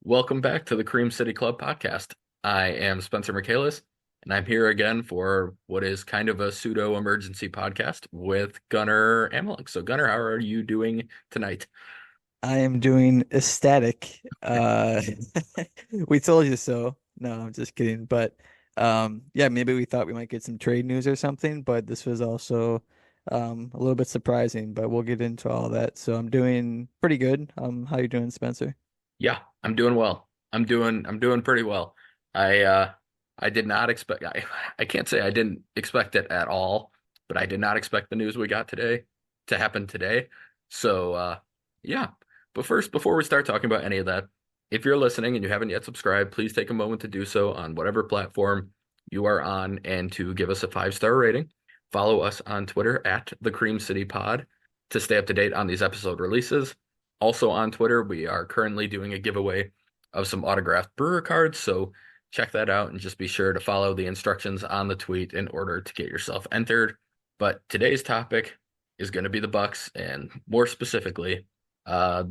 Welcome back to the Cream City Club podcast. I am Spencer Michaelis, and I'm here again for what is kind of a pseudo emergency podcast with Gunnar Ameling. So, Gunnar, how are you doing tonight? I am doing ecstatic. We told you so. No, I'm just kidding. But yeah, maybe we thought we might get some trade news or something, but this was also a little bit surprising, but we'll get into all that. So I'm doing pretty good. How you doing, Spencer? Yeah, I'm doing well. I'm doing pretty well. I did not expect I can't say I didn't expect it at all, but I did not expect the news we got today to happen today. So yeah. But first, before we start talking about any of that, if you're listening and you haven't yet subscribed, please take a moment to do so on whatever platform you are on and to give us a 5-star rating. Follow us on Twitter at the Cream City Pod to stay up to date on these episode releases. Also on Twitter, we are currently doing a giveaway of some autographed Brewer cards, so check that out and just be sure to follow the instructions on the tweet in order to get yourself entered. But today's topic is going to be the Bucks, and more specifically, uh,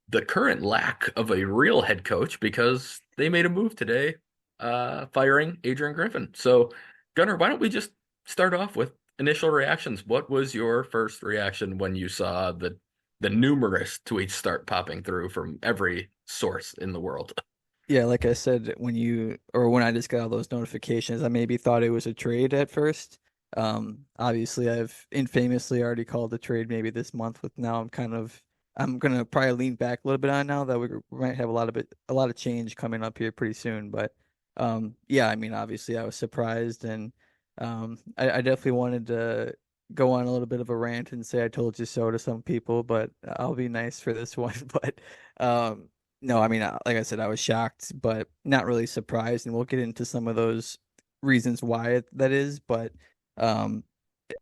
the current lack of a real head coach because they made a move today, firing Adrian Griffin. So, Gunnar, why don't we just start off with initial reactions? What was your first reaction when you saw the numerous tweets start popping through from every source in the world? Yeah, like I said, when I just got all those notifications, I maybe thought it was a trade at first. Obviously I've infamously already called a trade maybe this month with now I'm gonna probably lean back a little bit on now that we might have a lot of change coming up here pretty soon. But yeah, I mean obviously I was surprised and I definitely wanted to go on a little bit of a rant and say I told you so to some people, but I'll be nice for this one. But no, I mean, like I said, I was shocked, but not really surprised, and we'll get into some of those reasons why that is. But um,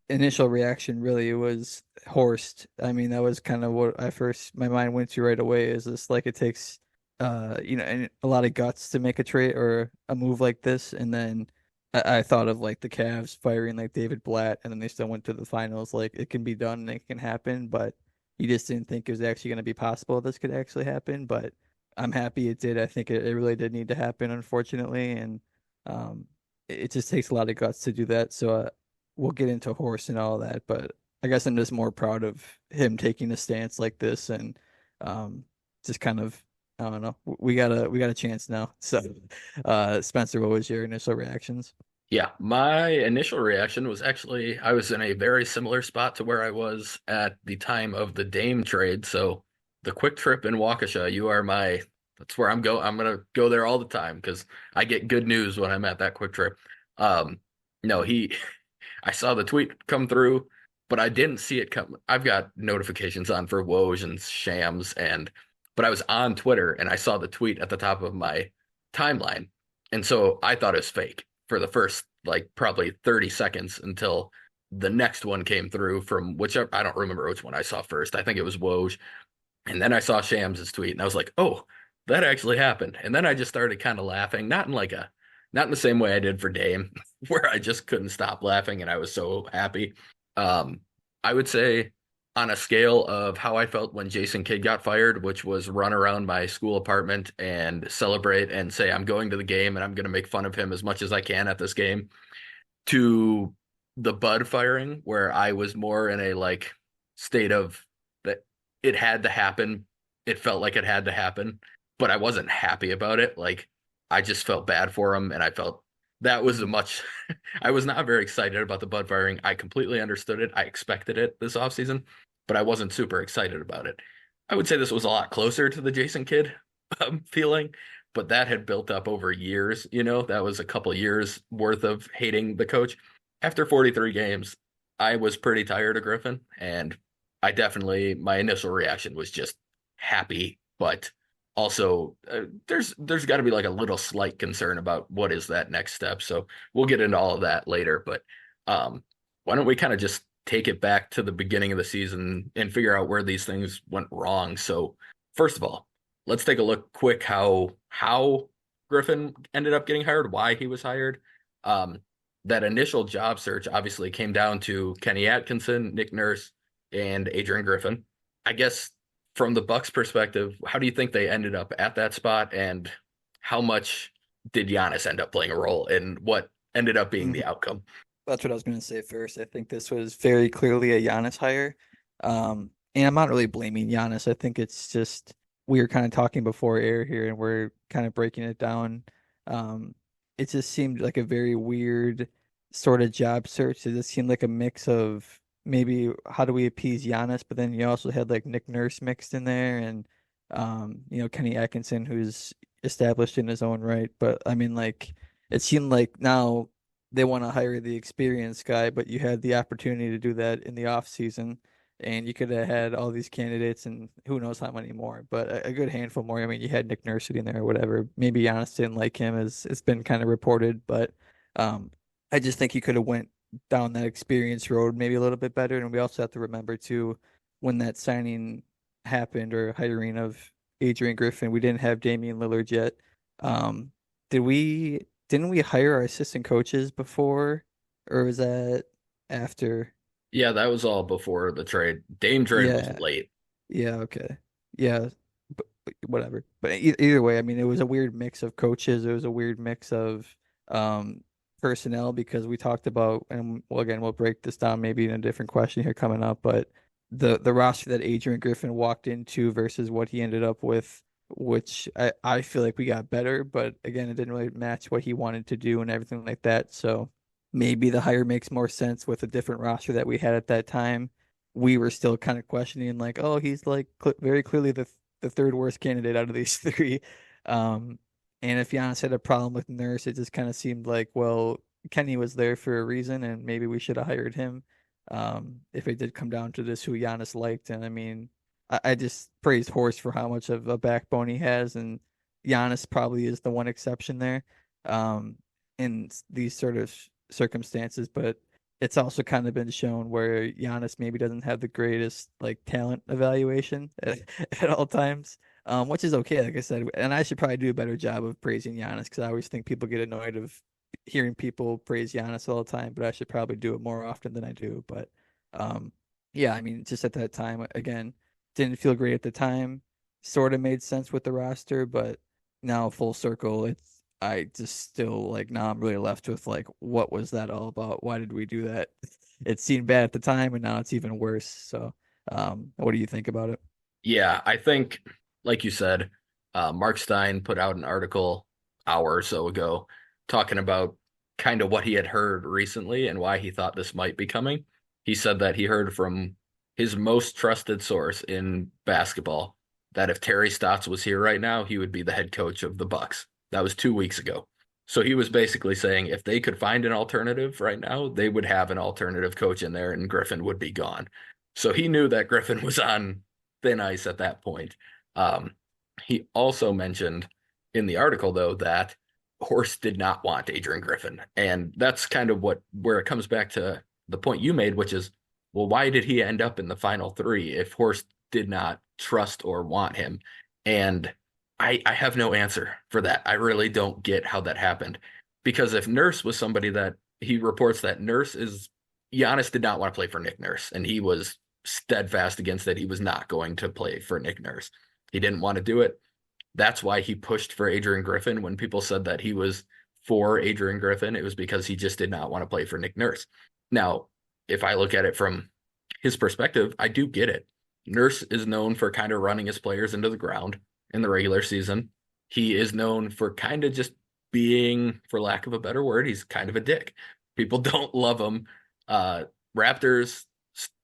initial reaction really was Horst. I mean, that was kind of what my mind went to right away. Is this like it takes, and a lot of guts to make a trade or a move like this, and then I thought of like the Cavs firing like David Blatt, and then they still went to the finals. Like it can be done and it can happen, but you just didn't think it was actually going to be possible this could actually happen. But I'm happy it did. I think it really did need to happen, unfortunately, and um, it just takes a lot of guts to do that. So we'll get into horse and all that, but I guess I'm just more proud of him taking a stance like this and um, just kind of I don't know. We got a chance now. So, Spencer, what was your initial reactions? Yeah, my initial reaction was actually I was in a very similar spot to where I was at the time of the Dame trade. So the Quick Trip in Waukesha, that's where I'm gonna go there all the time because I get good news when I'm at that Quick Trip. No, I saw the tweet come through, but I didn't see it come. I've got notifications on for Woj and Shams but I was on Twitter and I saw the tweet at the top of my timeline. And so I thought it was fake for the first like probably 30 seconds until the next one came through from whichever I don't remember which one I saw first. I think it was Woj. And then I saw Shams' tweet and I was like, oh, that actually happened. And then I just started kind of laughing, not in the same way I did for Dame, where I just couldn't stop laughing and I was so happy. Um, I would say on a scale of how I felt when Jason Kidd got fired, which was run around my school apartment and celebrate and say I'm going to the game and I'm going to make fun of him as much as I can at this game, to the Bud firing, where I was more in a like state of that it had to happen. It felt like it had to happen, but I wasn't happy about it. Like I just felt bad for him, and I felt that was a much. I was not very excited about the Bud firing. I completely understood it. I expected it this offseason, but I wasn't super excited about it. I would say this was a lot closer to the Jason Kidd feeling, but that had built up over years. That was a couple years worth of hating the coach. After 43 games, I was pretty tired of Griffin, and my initial reaction was just happy, but also there's got to be like a little slight concern about what is that next step. So we'll get into all of that later, but um, why don't we kind of just take it back to the beginning of the season and figure out where these things went wrong? So first of all, let's take a look quick how Griffin ended up getting hired, why he was hired. Um, that initial job search obviously came down to Kenny Atkinson, Nick Nurse, and Adrian Griffin. I guess from the Bucks perspective, how do you think they ended up at that spot, and how much did Giannis end up playing a role in what ended up being the Mhm. outcome? That's what I was going to say first. I think this was very clearly a Giannis hire. And I'm not really blaming Giannis. I think it's just we were kind of talking before air here and we're kind of breaking it down. Um, it just seemed like a very weird sort of job search. It just seemed like a mix of maybe how do we appease Giannis, but then you also had like Nick Nurse mixed in there and Kenny Atkinson, who's established in his own right. But I mean, like it seemed like now they want to hire the experienced guy, but you had the opportunity to do that in the off season, and you could have had all these candidates and who knows how many more, but a good handful more. I mean, you had Nick Nurse sitting there or whatever. Maybe Giannis didn't like him, as it's been kind of reported, but um, I just think he could have went down that experience road maybe a little bit better. And we also have to remember too, when that signing happened or hiring of Adrian Griffin, we didn't have Damian Lillard yet. Um, did we? Didn't we hire our assistant coaches before, or was that after? Yeah, that was all before the trade. Dame trade was Yeah, late. yeah, okay, yeah, but whatever. But either way, I mean, it was a weird mix of coaches. It was a weird mix of um personnel because we talked about, and well, again, we'll break this down maybe in a different question here coming up, but the roster that Adrian Griffin walked into versus what he ended up with, which I feel like we got better, but again, it didn't really match what he wanted to do and everything like that. So maybe the hire makes more sense with a different roster that we had at that time. We were still kind of questioning, like, oh, he's like very clearly the third worst candidate out of these three. Um, and if Giannis had a problem with Nurse, it just kind of seemed like, well, Kenny was there for a reason, and maybe we should have hired him. If it did come down to this, who Giannis liked, and I mean, I just praised Horst for how much of a backbone he has, and Giannis probably is the one exception there, um, in these sort of circumstances. But it's also kind of been shown where Giannis maybe doesn't have the greatest like talent evaluation at all times, which is okay, like I said. And I should probably do a better job of praising Giannis because I always think people get annoyed of hearing people praise Giannis all the time, but I should probably do it more often than I do. But um, yeah, I mean, just at that time, again, didn't feel great at the time. Sort of made sense with the roster, but now full circle, it's I just still like now I'm really left with like what was that all about? Why did we do that? It seemed bad at the time and now it's even worse. So what do you think about it? Yeah, I think, like you said, Mark Stein put out an article hour or so ago talking about kind of what he had heard recently and why he thought this might be coming. He said that he heard from his most trusted source in basketball that if Terry Stotts was here right now, he would be the head coach of the Bucks. That was 2 weeks ago. So he was basically saying if they could find an alternative right now, they would have an alternative coach in there and Griffin would be gone. So he knew that Griffin was on thin ice at that point. Um, he also mentioned in the article, though, that Horst did not want Adrian Griffin. And that's kind of where it comes back to the point you made, which is, well, why did he end up in the final three if Horst did not trust or want him? And I have no answer for that. I really don't get how that happened. Because if Nurse was somebody that he reports that Nurse is Giannis did not want to play for Nick Nurse, and he was steadfast against it. He was not going to play for Nick Nurse. He didn't want to do it. That's why he pushed for Adrian Griffin. When people said that he was for Adrian Griffin, it was because he just did not want to play for Nick Nurse. Now, if I look at it from his perspective, I do get it. Nurse is known for kind of running his players into the ground in the regular season. He is known for kind of just being, for lack of a better word, he's kind of a dick. People don't love him. Uh, Raptors,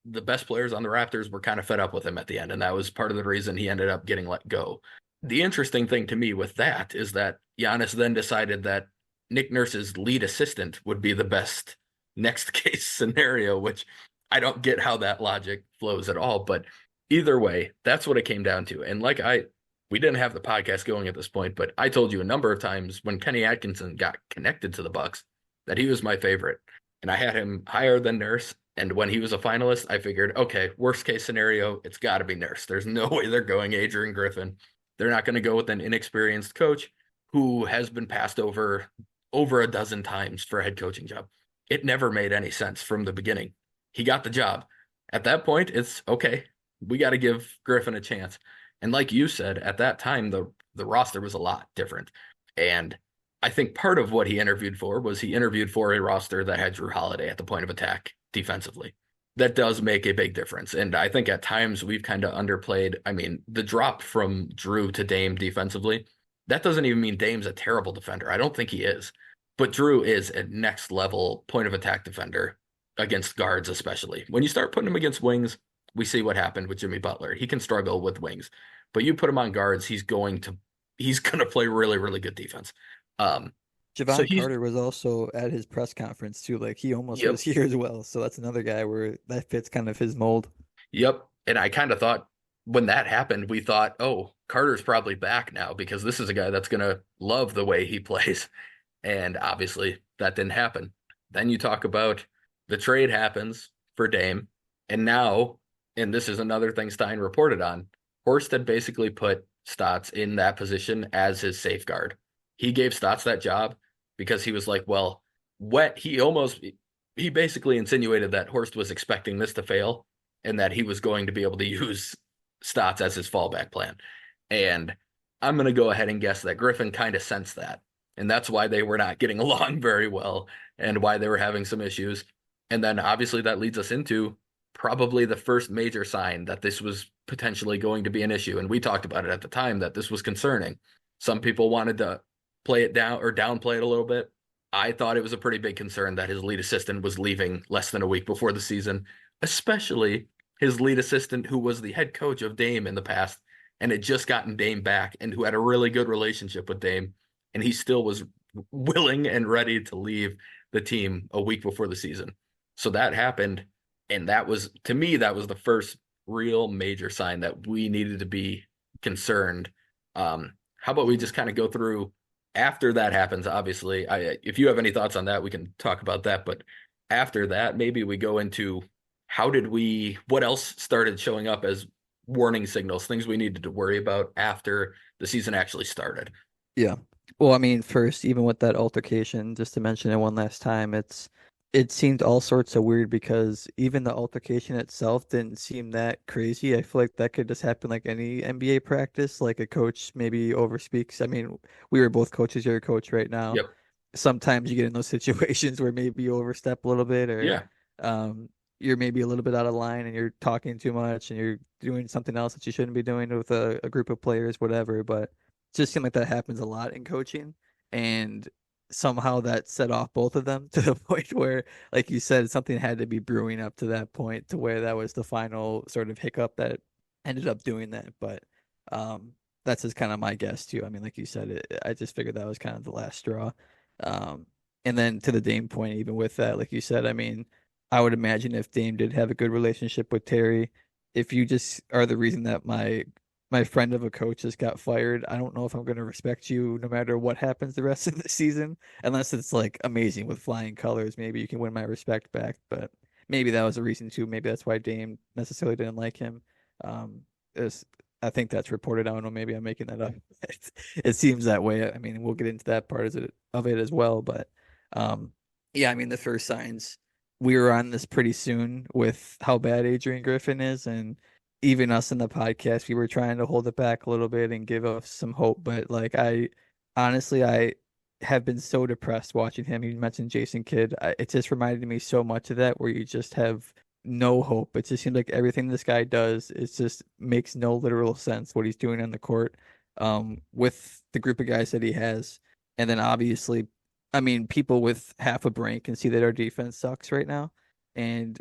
the best players on the Raptors were kind of fed up with him at the end, and that was part of the reason he ended up getting let go. The interesting thing to me with that is that Giannis then decided that Nick Nurse's lead assistant would be the best next case scenario, which I don't get how that logic flows at all. But either way, that's what it came down to. And we didn't have the podcast going at this point, but I told you a number of times when Kenny Atkinson got connected to the Bucks that he was my favorite, and I had him higher than Nurse. And when he was a finalist, I figured, okay, worst case scenario, it's got to be Nurse. There's no way they're going Adrian Griffin. They're not going to go with an inexperienced coach who has been passed over a dozen times for a head coaching job. It never made any sense from the beginning. He got the job. At that point, it's okay. we got to give Griffin a chance. And like you said, at that time, the roster was a lot different. And I think part of what he interviewed for was he interviewed for a roster that had Drew Holiday at the point of attack defensively. That does make a big difference. And I think at times we've kind of underplayed. I mean, the drop from Drew to Dame defensively, that doesn't even mean Dame's a terrible defender. I don't think he is. But Drew is a next level point of attack defender against guards, especially. When you start putting him against wings, we see what happened with Jimmy Butler. He can struggle with wings, but you put him on guards, he's going to play really, really good defense. Um, so Javon he's Carter was also at his press conference too. Like he almost was Yep, here as well. So that's another guy where that fits kind of his mold. yep. And I kind of thought when that happened, we thought, oh, Carter's probably back now because this is a guy that's going to love the way he plays. And obviously that didn't happen. Then you talk about the trade happens for Dame. And now, and this is another thing Stein reported on, Horst had basically put Stotts in that position as his safeguard. He gave Stotts that job because he was like, well, he basically insinuated that Horst was expecting this to fail and that he was going to be able to use Stotts as his fallback plan. And I'm going to go ahead and guess that Griffin kind of sensed that. And that's why they were not getting along very well and why they were having some issues. And then obviously that leads us into probably the first major sign that this was potentially going to be an issue. And we talked about it at the time that this was concerning. Some people wanted to play it down or downplay it a little bit. I thought it was a pretty big concern that his lead assistant was leaving less than a week before the season, especially his lead assistant, who was the head coach of Dame in the past and had just gotten Dame back and who had a really good relationship with Dame. And he still was willing and ready to leave the team a week before the season. So that happened. And that was, to me, that was the first real major sign that we needed to be concerned. How about we just kind of go through after that happens? Obviously, if you have any thoughts on that, we can talk about that. But after that, maybe we go into what else started showing up as warning signals, things we needed to worry about after the season actually started. Yeah. Well, I mean, first, even with that altercation, just to mention it one last time, it seemed all sorts of weird because even the altercation itself didn't seem that crazy. I feel like that could just happen like any NBA practice, like a coach maybe overspeaks. I mean, we were both coaches, you're a coach right now. Yep. Sometimes you get in those situations where maybe you overstep a little bit or Yeah. um you're maybe a little bit out of line and you're talking too much and you're doing something else that you shouldn't be doing with a group of players, whatever. But it just seemed like that happens a lot in coaching. And somehow that set off both of them to the point where, like you said, something had to be brewing up to that point to where that was the final sort of hiccup that ended up doing that. But that's just kind of my guess too. I mean, like you said, I just figured that was kind of the last straw. Um, and then to the Dame point, even with that, like you said, I mean, I would imagine if Dame did have a good relationship with Terry, if you just are the reason that my friend of a coach just got fired, I don't know if I'm going to respect you no matter what happens the rest of the season, unless it's like amazing with flying colors. Maybe you can win my respect back, but maybe that was a reason too. Maybe that's why Dame necessarily didn't like him. Um, is I think that's reported. I don't know. Maybe I'm making that up. It seems that way. I mean, we'll get into that part of it as well, but um, yeah. I mean, the first signs we were on this pretty soon with how bad Adrian Griffin is, and even us in the podcast, we were trying to hold it back a little bit and give us some hope. But like, I honestly, I have been so depressed watching him. You mentioned Jason Kidd. It just reminded me so much of that, where you just have no hope. It just seems like everything this guy does is just makes no literal sense what he's doing on the court, with the group of guys that he has. And then obviously, I mean, people with half a brain can see that our defense sucks right now. And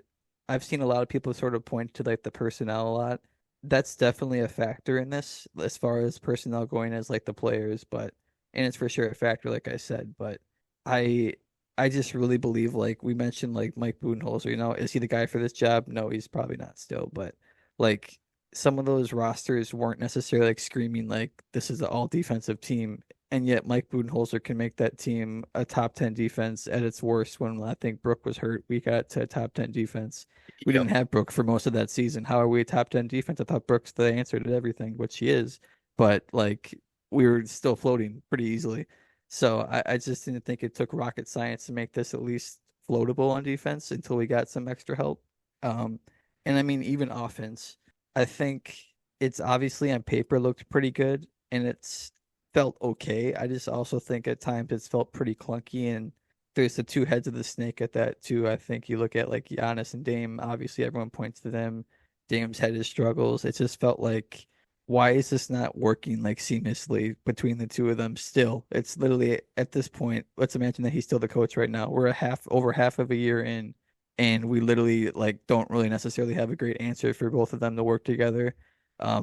I've seen a lot of people sort of point to like the personnel a lot. That's definitely a factor in this as far as personnel going as like the players, but and it's for sure a factor, like I said. But I I just really believe like we mentioned like Mike Budenholzer, is he the guy for this job? No, he's probably not still, but like some of those rosters weren't necessarily like screaming like this is an all defensive team. And yet Mike Budenholzer can make that team a top 10 defense at its worst. When I think Brook was hurt, we got to a top 10 defense. We didn't Yep. have Brook for most of that season. How are we a top 10 defense? I thought Brook's the answer to everything, which he is. But like we were still floating pretty easily. So I just didn't think it took rocket science to make this at least floatable on defense until we got some extra help. Um, and I mean, even offense. I think it's obviously on paper looked pretty good and it's felt okay. I just also think at times it's felt pretty clunky and there's the two heads of the snake at that too. I think you look at like Giannis and Dame, obviously everyone points to them. Dame's had his struggles. It just felt like why is this not working like seamlessly between the two of them still? It's literally at this point, let's imagine that he's still the coach right now. We're a half over half of a year in and we literally like don't really necessarily have a great answer for both of them to work together.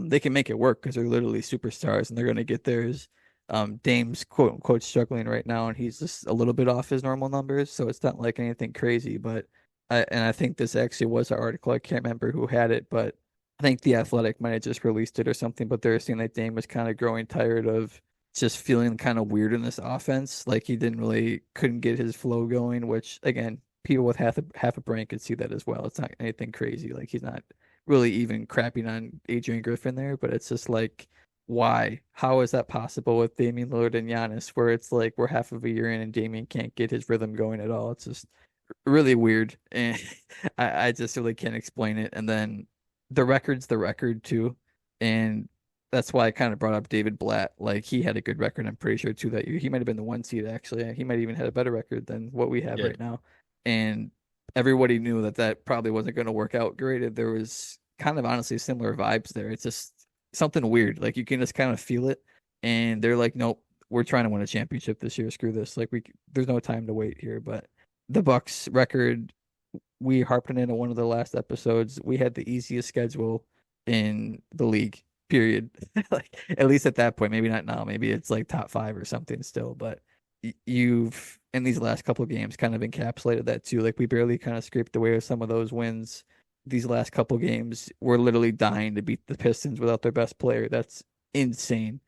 They can make it work because they're literally superstars and they're going to get theirs. Dame's quote unquote struggling right now, and he's just a little bit off his normal numbers, so it's not like anything crazy. But I think this actually was an article. I can't remember who had it, but I think The Athletic might have just released it or something. But they're saying that Dame was kind of growing tired of just feeling kind of weird in this offense. Like he didn't really couldn't get his flow going, which again, people with half a brain could see that as well. It's not anything crazy. Like he's not really even crapping on Adrian Griffin there, but it's just like why? How is that possible with Damian Lillard and Giannis, where it's like we're half of a year in and Damian can't get his rhythm going at all? It's just really weird, and I just really can't explain it. And then the record's the record too, and that's why I kind of brought up David Blatt. Like he had a good record, I'm pretty sure too that year. He might have been the one seed actually. He might even had a better record than what we have Yeah. right now. And everybody knew that that probably wasn't going to work out great. There was kind of honestly similar vibes there. It's just something weird. Like you can just kind of feel it, and they're like, nope, we're trying to win a championship this year. Screw this. Like there's no time to wait here. But the Bucks record, we harped on it in one of the last episodes. We had the easiest schedule in the league. Period. Like at least at that point, maybe not now. Maybe it's like top five or something still. But you've in these last couple of games kind of encapsulated that too. Like we barely kind of scraped away with some of those wins. These last couple games, we're literally dying to beat the Pistons without their best player. That's insane.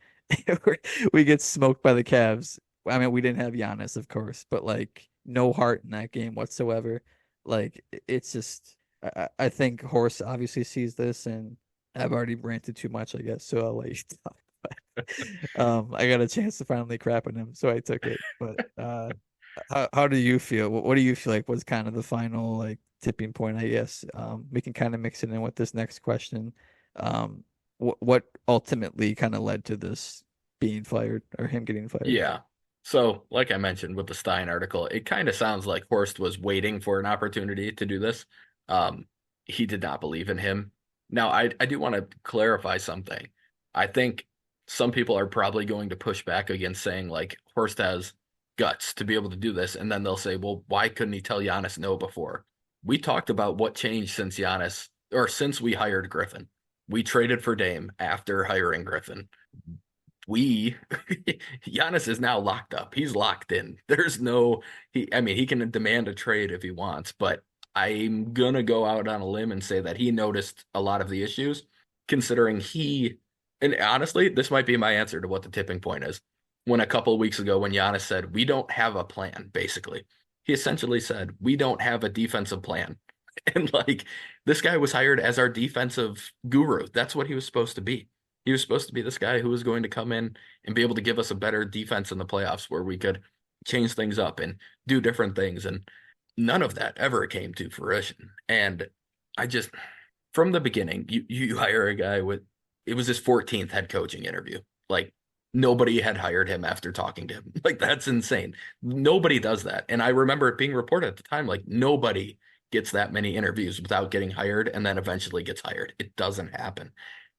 We get smoked by the Cavs. I mean, we didn't have Giannis, of course, but like no heart in that game whatsoever. Like it's just, I think Horst obviously sees this, and I've already ranted too much, I guess. So I'll let you talk. I got a chance to finally crap on him, so I took it. But how do you feel? What do you feel like was kind of the final like tipping point, I guess? We can kind of mix it in with this next question. What ultimately kind of led to this being fired or him getting fired? Yeah. So, like I mentioned with the Stein article, it kind of sounds like Horst was waiting for an opportunity to do this. Um, he did not believe in him. Now, I do want to clarify something. I think some people are probably going to push back against saying like Horst has guts to be able to do this, and then they'll say, well, why couldn't he tell Giannis no before? We talked about what changed since Giannis or since we hired Griffin. We traded for Dame after hiring Griffin. We Giannis is now locked up. He's locked in. There's no I mean he can demand a trade if he wants, but I'm gonna go out on a limb and say that he noticed a lot of the issues, considering and honestly, this might be my answer to what the tipping point is. When a couple of weeks ago, when Giannis said, we don't have a plan, basically, he essentially said, we don't have a defensive plan. And like this guy was hired as our defensive guru. That's what he was supposed to be. He was supposed to be this guy who was going to come in and be able to give us a better defense in the playoffs where we could change things up and do different things. And none of that ever came to fruition. And I just, from the beginning, you hire a guy with, it was his 14th head coaching interview. Like nobody had hired him after talking to him. Like that's insane. Nobody does that. And I remember it being reported at the time, like nobody gets that many interviews without getting hired and then eventually gets hired. It doesn't happen.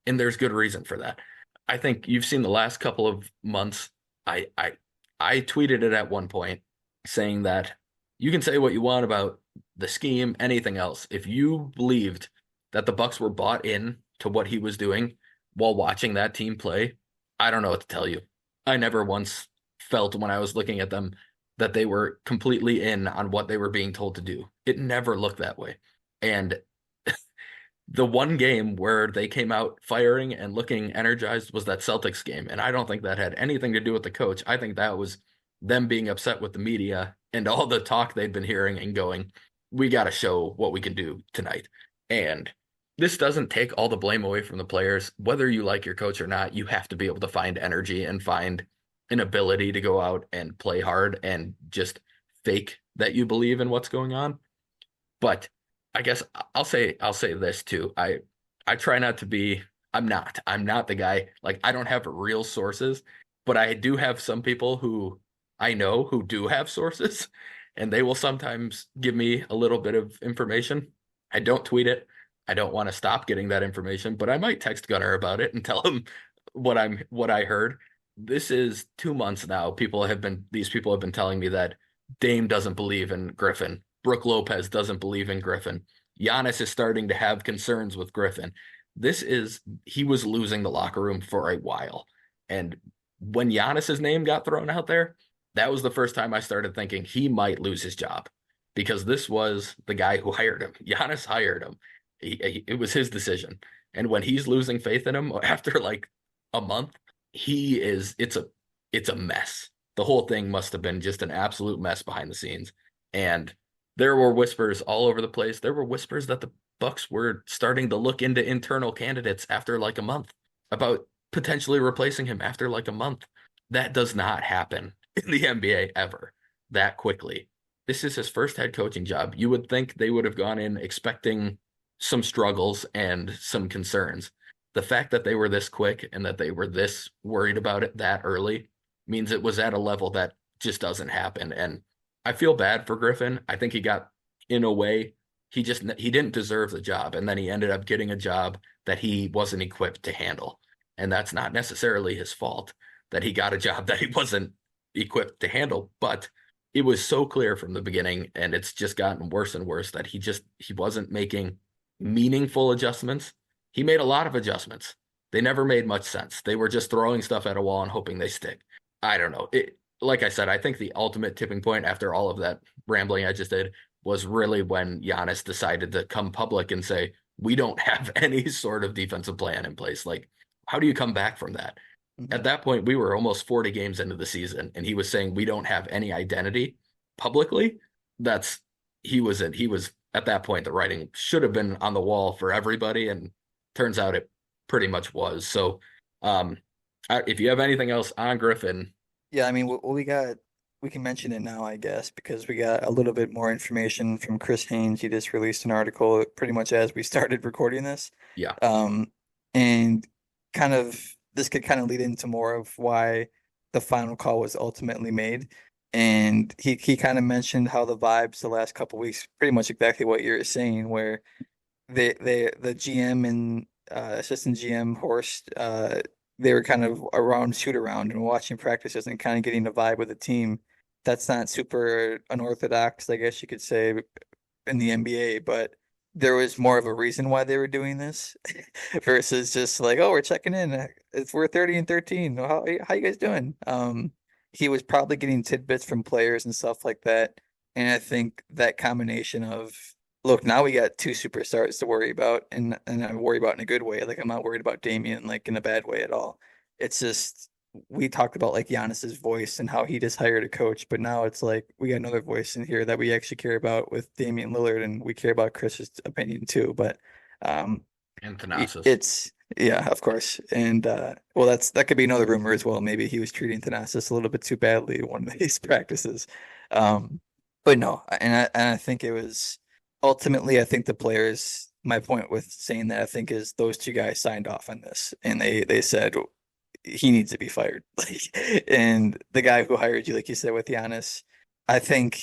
And there's good reason for that. I think you've seen the last couple of months. I I I tweeted it at one point saying that you can say what you want about the scheme, anything else. If you believed that the Bucks were bought in to what he was doing while watching that team play, I don't know what to tell you. I never once felt when I was looking at them that they were completely in on what they were being told to do. It never looked that way. And the one game where they came out firing and looking energized was that Celtics game. And I don't think that had anything to do with the coach. I think that was them being upset with the media and all the talk they'd been hearing and going, we got to show what we can do tonight. And this doesn't take all the blame away from the players. Whether you like your coach or not, you have to be able to find energy and find an ability to go out and play hard and just fake that you believe in what's going on. But I guess I'll say this too. I try not to be, I'm not the guy. Like, I don't have real sources, but I do have some people who I know who do have sources, and they will sometimes give me a little bit of information. I don't tweet it. I don't want to stop getting that information, but I might text Gunnar about it and tell him what I heard. This is 2 months now. These people have been telling me that Dame doesn't believe in Griffin. Brooke Lopez doesn't believe in Griffin. Giannis is starting to have concerns with Griffin. He was losing the locker room for a while. And when Giannis's name got thrown out there, that was the first time I started thinking he might lose his job because this was the guy who hired him. Giannis hired him. It was his decision. And when he's losing faith in him after like a month, it's a mess. The whole thing must have been just an absolute mess behind the scenes. And there were whispers all over the place. There were whispers that the Bucks were starting to look into internal candidates after like a month about potentially replacing him after like a month. That does not happen in the NBA ever that quickly. This is his first head coaching job. You would think they would have gone in expecting some struggles and some concerns. The fact that they were this quick and that they were this worried about it that early means it was at a level that just doesn't happen. And I feel bad for Griffin. I think he got, in a way, he didn't deserve the job, and then he ended up getting a job that he wasn't equipped to handle. And that's not necessarily his fault that he got a job that he wasn't equipped to handle, but it was so clear from the beginning, and it's just gotten worse and worse that he wasn't making meaningful adjustments. He made a lot of adjustments. They never made much sense. They were just throwing stuff at a wall and hoping they stick. I don't know. Like I said, I think the ultimate tipping point after all of that rambling I just did was really when Giannis decided to come public and say, we don't have any sort of defensive plan in place. Like, how do you come back from that? At Mhm. that point, we were almost 40 games into the season, and he was saying we don't have any identity publicly. That's he was at that point the writing should have been on the wall for everybody, and turns out it pretty much was. So, um, if you have anything else on Griffin, Yeah, I mean, we can mention it now, I guess, because we got a little bit more information from Chris Haynes. He just released an article pretty much as we started recording this. yeah, Um, and kind of this could kind of lead into more of why the final call was ultimately made. And he kind of mentioned how the vibes the last couple weeks, pretty much exactly what you're saying, where the GM and assistant GM Horst they were kind of around shoot around and watching practices and kind of getting a vibe with the team. That's not super unorthodox, I guess you could say, in the NBA, but there was more of a reason why they were doing this versus just like, oh, we're checking in. We're 30 and 13. How you guys doing? He was probably getting tidbits from players and stuff like that. And I think that combination of look, now we got two superstars to worry about, and I worry about in a good way. Like I'm not worried about Damian like in a bad way at all. It's just we talked about like Giannis's voice and how he just hired a coach, but now it's like we got another voice in here that we actually care about with Damian Lillard, and we care about Chris's opinion too. But um, and Thanasis. it's yeah, of course, and well, that could be another rumor as well. Maybe he was treating Thanasis a little bit too badly in one of these practices. Um, but no, and I think it was ultimately, I think the players. My point with saying that I think is those two guys signed off on this, and they said he needs to be fired. Like, and the guy who hired you, like you said with Giannis, I think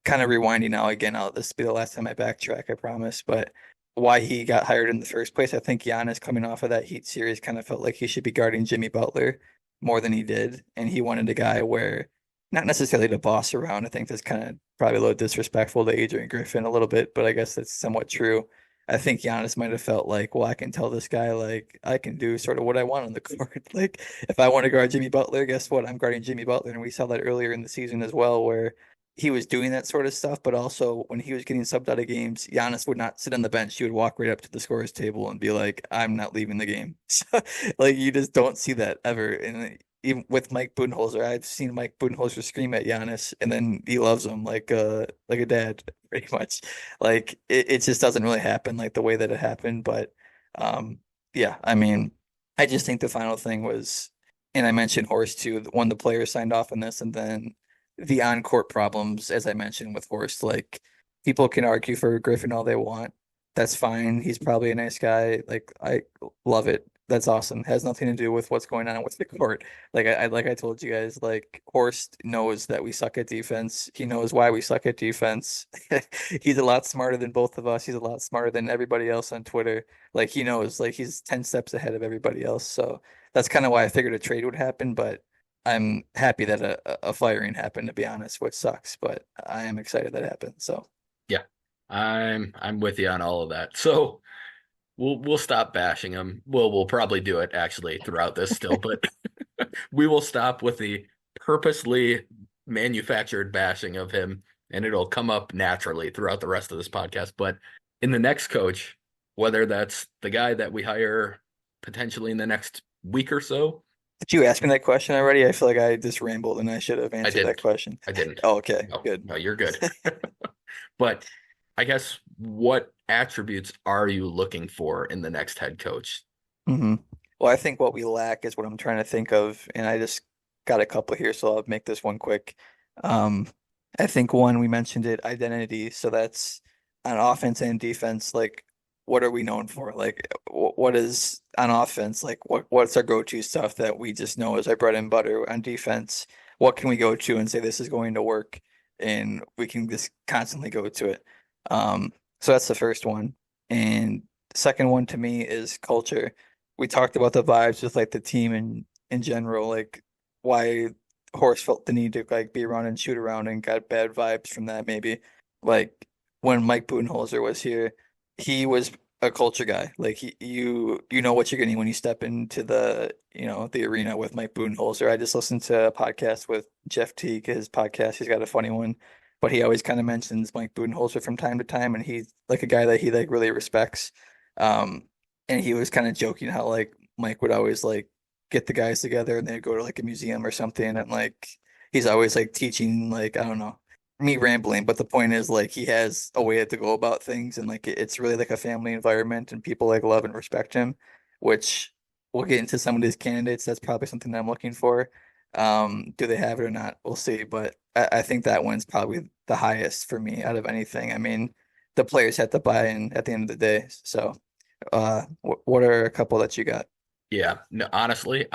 kind of rewinding now again, this will be the last time I backtrack, I promise. But why he got hired in the first place, I think Giannis coming off of that Heat series kind of felt like he should be guarding Jimmy Butler more than he did. And he wanted a guy where not necessarily to boss around. I think that's kind of probably a little disrespectful to Adrian Griffin a little bit, but I guess that's somewhat true. I think Giannis might have felt like, well, I can tell this guy like I can do sort of what I want on the court. Like if I want to guard Jimmy Butler, guess what? I'm guarding Jimmy Butler. And we saw that earlier in the season as well, where he was doing that sort of stuff, but also when he was getting subbed out of games, Giannis would not sit on the bench. He would walk right up to the scorer's table and be like, "I'm not leaving the game." So, like you just don't see that ever. And even with Mike Budenholzer, I've seen Mike Budenholzer scream at Giannis, and then he loves him like a dad, pretty much. Like it just doesn't really happen like the way that it happened. But um, yeah, I mean, I just think the final thing was, and I mentioned Horst too. One of the players signed off on this, and then the on-court problems, as I mentioned with Horst, like people can argue for Griffin all they want, That's fine. He's probably a nice guy. Like I love it. That's awesome. Has nothing to do with what's going on with the court. Like I told you guys, like Horst knows that we suck at defense. He knows why we suck at defense. He's a lot smarter than both of us. He's a lot smarter than everybody else on Twitter. Like he knows, like he's 10 steps ahead of everybody else. So that's kind of why I figured a trade would happen, but I'm happy that a firing happened, to be honest, which sucks, but I am excited that happened. So Yeah, I'm with you on all of that. So we'll stop bashing him. We'll probably do it actually throughout this still, but we will stop with the purposely manufactured bashing of him, and it'll come up naturally throughout the rest of this podcast. But in the next coach, whether that's the guy that we hire potentially in the next week or so, did you ask me that question already? I feel like I just rambled and I should have I answered that didn't. question. I didn't. Oh, okay, No, good. no, you're good. But I guess what attributes are you looking for in the next head coach? hmm Well, I think what we lack is what I'm trying to think of, and I just got a couple here, so I'll make this one quick. Um, I think one, we mentioned it, identity. So that's on offense and defense. Like, what are we known for? Like, what is on offense? Like, what's our go-to stuff that we just know is our bread and butter? On defense, what can we go to and say this is going to work, and we can just constantly go to it. So that's the first one, and the second one to me is culture. We talked about the vibes with like the team in general, like why Horse felt the need to like be around and shoot around and got bad vibes from that maybe. Like when Mike Budenholzer was here, he was a culture guy. Like you know what you're getting when you step into the arena with Mike Budenholzer. I just listened to a podcast with Jeff Teague, his podcast. He's got a funny one, but he always kind of mentions Mike Budenholzer from time to time, and he's like a guy that he like really respects. Um, and he was kind of joking how like Mike would always like get the guys together and they'd go to like a museum or something, and like he's always like teaching, like I don't know, me rambling, but the point is like he has a way to go about things, and like it's really like a family environment and people like love and respect him, which we'll get into some of these candidates. That's probably something that I'm looking for. Do they have it or not? We'll see, but I think that one's probably the highest for me out of anything. I mean, the players had to buy in at the end of the day, so. What are a couple that you got? Yeah, no, honestly,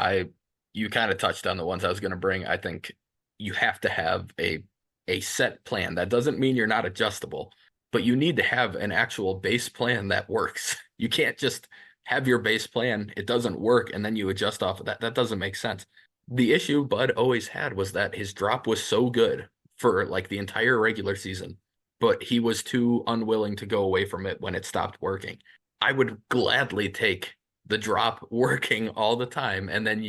you kind of touched on the ones I was going to bring. I think you have to have a set plan. That doesn't mean you're not adjustable, but you need to have an actual base plan that works. You can't just have your base plan, it doesn't work, and then you adjust off of that. That doesn't make sense. The issue Bud always had was that his drop was so good for like the entire regular season, but he was too unwilling to go away from it when it stopped working. I would gladly take the drop working all the time, and then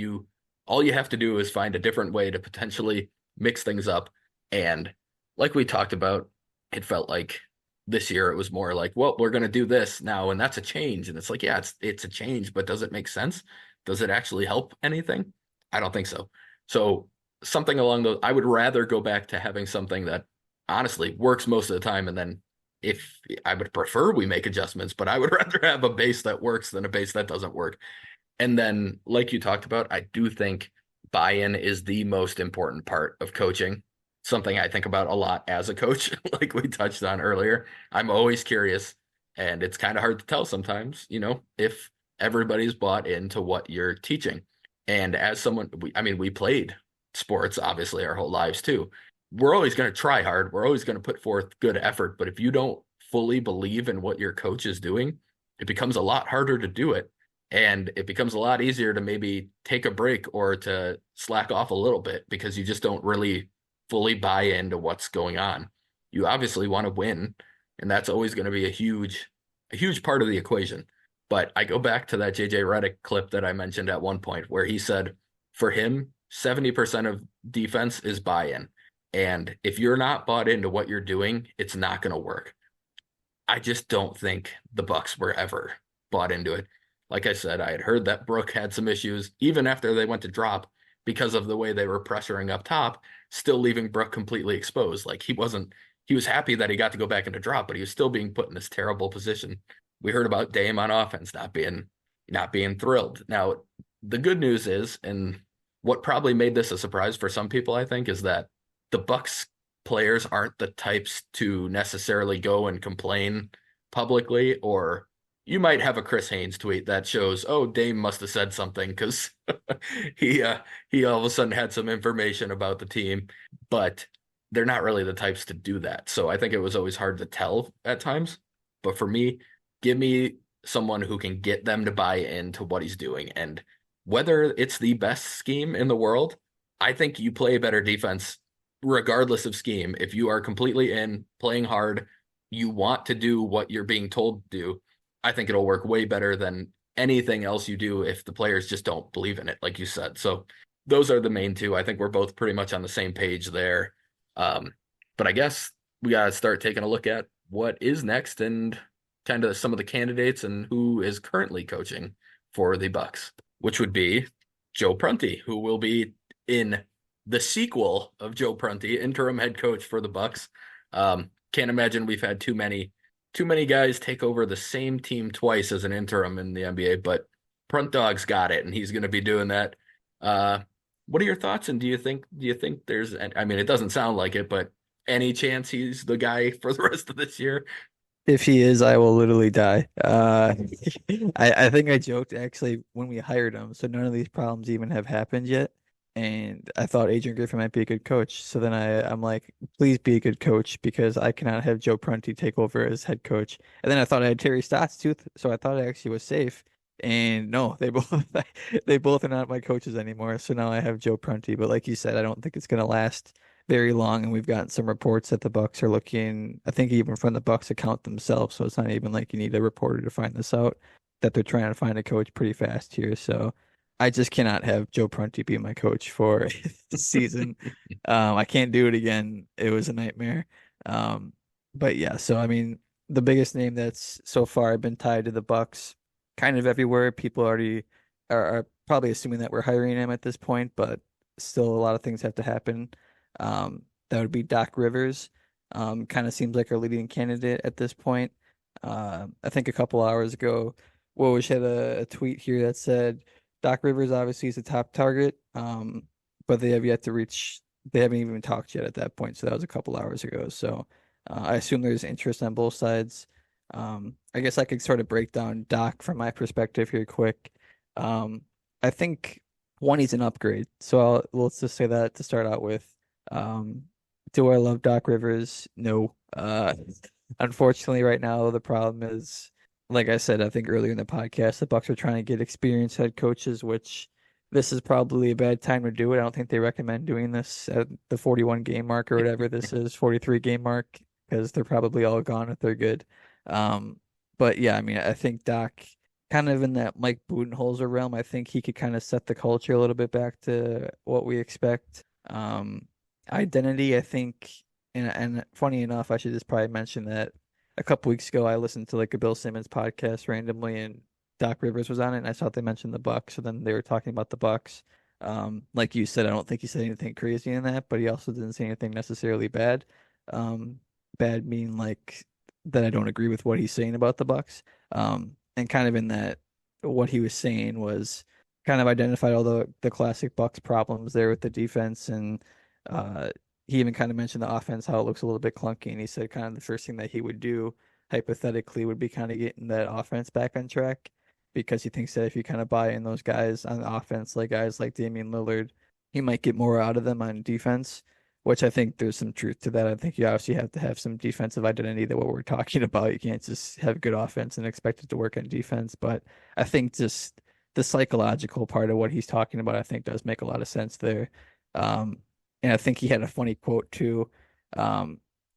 all you have to do is find a different way to potentially mix things up. And like we talked about, it felt like this year it was more like, well, we're going to do this now, and that's a change. And it's like, yeah, it's a change, but does it make sense? Does it actually help anything? I don't think so. So something along those, I would rather go back to having something that honestly works most of the time, and then if I would prefer we make adjustments, but I would rather have a base that works than a base that doesn't work. And then, like you talked about, I do think buy-in is the most important part of coaching. Something I think about a lot as a coach, like we touched on earlier. I'm always curious, and it's kind of hard to tell sometimes, if everybody's bought into what you're teaching. And as someone, I mean, we played sports obviously our whole lives too. We're always going to try hard. We're always going to put forth good effort. But if you don't fully believe in what your coach is doing, it becomes a lot harder to do it. And it becomes a lot easier to maybe take a break or to slack off a little bit because you just don't really fully buy into what's going on. You obviously want to win, and that's always going to be a huge part of the equation. But I go back to that JJ Redick clip that I mentioned at one point where he said for him, 70% of defense is buy-in. And if you're not bought into what you're doing, it's not going to work. I just don't think the Bucks were ever bought into it. Like I said, I had heard that Brook had some issues even after they went to drop because of the way they were pressuring up top, still leaving Brook completely exposed. Like he was happy that he got to go back into drop, but he was still being put in this terrible position. We heard about Dame on offense not being thrilled. Now, the good news is, and what probably made this a surprise for some people, I think, is that the Bucks players aren't the types to necessarily go and complain publicly, or you might have a Chris Haynes tweet that shows, oh, Dame must have said something because he he all of a sudden had some information about the team, but they're not really the types to do that. So I think it was always hard to tell at times. But for me, give me someone who can get them to buy into what he's doing. And whether it's the best scheme in the world, I think you play better defense regardless of scheme. If you are completely in, playing hard, you want to do what you're being told to do, I think it'll work way better than anything else you do if the players just don't believe in it, like you said. So those are the main two. I think we're both pretty much on the same page there. Um, but I guess we got to start taking a look at what is next and kind of some of the candidates and who is currently coaching for the Bucks, which would be Joe Prunty, who will be in the sequel of Joe Prunty, interim head coach for the Bucks. Can't imagine we've had too many guys take over the same team twice as an interim in the NBA, but Prunt Dog's got it, and he's going to be doing that. Uh, what are your thoughts? And do you think there's? I mean, it doesn't sound like it, but any chance he's the guy for the rest of this year? If he is, I will literally die. I think I joked actually when we hired him, so none of these problems even have happened yet. And I thought Adrian Griffin might be a good coach. So then I'm like, please be a good coach because I cannot have Joe Prunty take over as head coach. And then I thought I had Terry Stotts too, so I thought I actually was safe. And no, they both they both are not my coaches anymore. So now I have Joe Prunty. But like you said, I don't think it's gonna last very long, and we've gotten some reports that the Bucks are looking, I think even from the Bucks account themselves, so it's not even like you need a reporter to find this out, that they're trying to find a coach pretty fast here. So I just cannot have Joe Prunty be my coach for the season. I can't do it again. It was a nightmare. Um, but yeah, so I mean, the biggest name that's so far been tied to the Bucks, kind of everywhere. People already are probably assuming that we're hiring him at this point, but still a lot of things have to happen. That would be Doc Rivers. Kind of seems like our leading candidate at this point. I think a couple hours ago, Woj had a tweet here that said Doc Rivers obviously is a top target, but they have yet to reach. They haven't even talked yet at that point. So that was a couple hours ago. So I assume there's interest on both sides. I guess I could sort of break down Doc from my perspective here quick. I think one, he's an upgrade. So let's just say that to start out with. Um, do I love Doc Rivers? No. Unfortunately, right now the problem is, like I said, I think earlier in the podcast, the Bucks are trying to get experienced head coaches, which this is probably a bad time to do it. I don't think they recommend doing this at the 41 game mark or whatever this is, 43 game mark, because they're probably all gone if they're good. Um, but yeah, I mean, I think Doc kind of in that Mike Budenholzer realm. I think he could kind of set the culture a little bit back to what we expect. Identity, I think, and funny enough, I should just probably mention that a couple weeks ago I listened to like a Bill Simmons podcast randomly, and Doc Rivers was on it, and I saw they mentioned the Bucks, so then they were talking about the Bucks. Like you said, I don't think he said anything crazy in that, but he also didn't say anything necessarily bad. Um, Bad mean like that I don't agree with what he's saying about the Bucks. And kind of in that, what he was saying was kind of identified all the classic Bucks problems there with the defense, and uh, he even kind of mentioned the offense, how it looks a little bit clunky, and he said kind of the first thing that he would do hypothetically would be kind of getting that offense back on track, because he thinks that if you kind of buy in those guys on offense, like guys like Damian Lillard, he might get more out of them on defense, which I think there's some truth to that. I think you obviously have to have some defensive identity, that what we're talking about. You can't just have good offense and expect it to work on defense. But I think just the psychological part of what he's talking about, I think does make a lot of sense there. Um, and I think he had a funny quote too.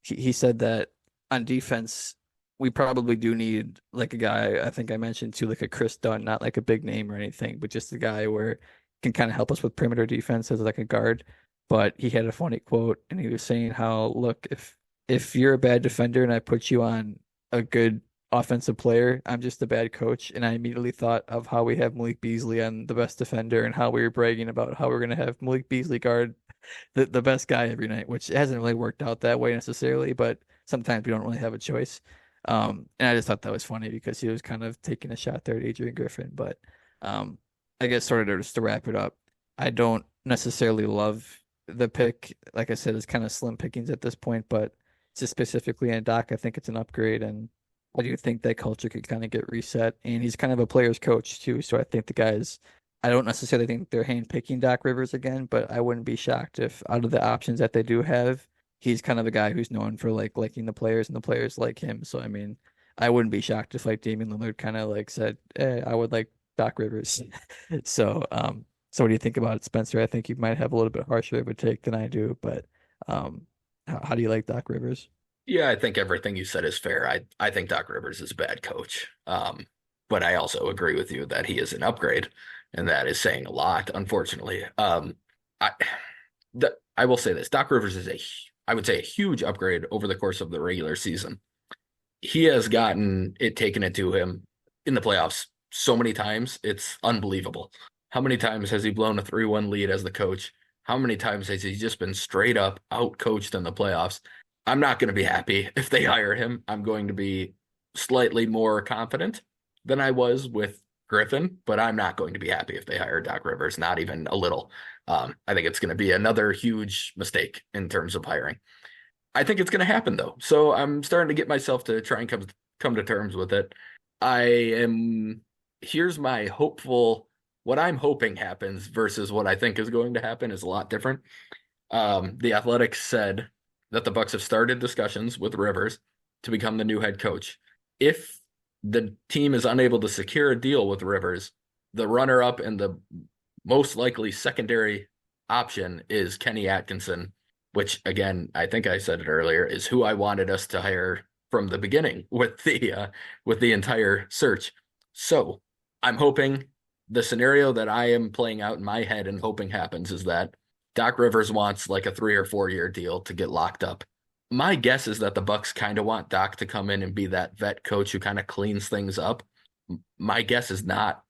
He said that on defense, we probably do need like a guy, I think I mentioned too, like a Chris Dunn, not like a big name or anything, but just a guy where can kind of help us with perimeter defense as like a guard. But he had a funny quote, and he was saying how, look, if you're a bad defender and I put you on a good offensive player, I'm just a bad coach. And I immediately thought of how we have Malik Beasley on the best defender, and how we were bragging about how we're going to have Malik Beasley guard the best guy every night, which hasn't really worked out that way necessarily, but sometimes we don't really have a choice. And I just thought that was funny because he was kind of taking a shot there at Adrian Griffin. But um, I guess sort of just to wrap it up, I don't necessarily love the pick. Like I said, it's kind of slim pickings at this point, but just specifically in Doc, I think it's an upgrade, and I do think that culture could kind of get reset, and he's kind of a player's coach too. So I think the guys, I don't necessarily think they're handpicking Doc Rivers again, but I wouldn't be shocked if out of the options that they do have, he's kind of a guy who's known for like liking the players and the players like him. So I mean, I wouldn't be shocked if like Damian Lillard kind of like said, I would like Doc Rivers." So what do you think about it, Spencer? I think you might have a little bit harsher of a take than I do, but how do you like Doc Rivers? Yeah, I think everything you said is fair. I think Doc Rivers is a bad coach. But I also agree with you that he is an upgrade, and that is saying a lot, unfortunately. I I will say this: Doc Rivers is I would say, a huge upgrade over the course of the regular season. He has gotten it taken into him in the playoffs so many times. It's unbelievable. How many times has he blown a 3-1 lead as the coach? How many times has he just been straight up out coached in the playoffs? I'm not going to be happy if they hire him. I'm going to be slightly more confident than I was with Griffin, but I'm not going to be happy if they hire Doc Rivers, not even a little. I think it's going to be another huge mistake in terms of hiring. I think it's going to happen though. So I'm starting to get myself to try and come to terms with it. I am Here's my hopeful what I'm hoping happens versus what I think is going to happen is a lot different. The Athletics said that the Bucks have started discussions with Rivers to become the new head coach. If the team is unable to secure a deal with Rivers, the runner-up and the most likely secondary option is Kenny Atkinson, which again, I think I said it earlier, is who I wanted us to hire from the beginning with the entire search. So I'm hoping the scenario that I am playing out in my head and hoping happens is that Doc Rivers wants like a 3 or 4 year deal to get locked up. My guess is that the Bucks kind of want Doc to come in and be that vet coach who kind of cleans things up. My guess is that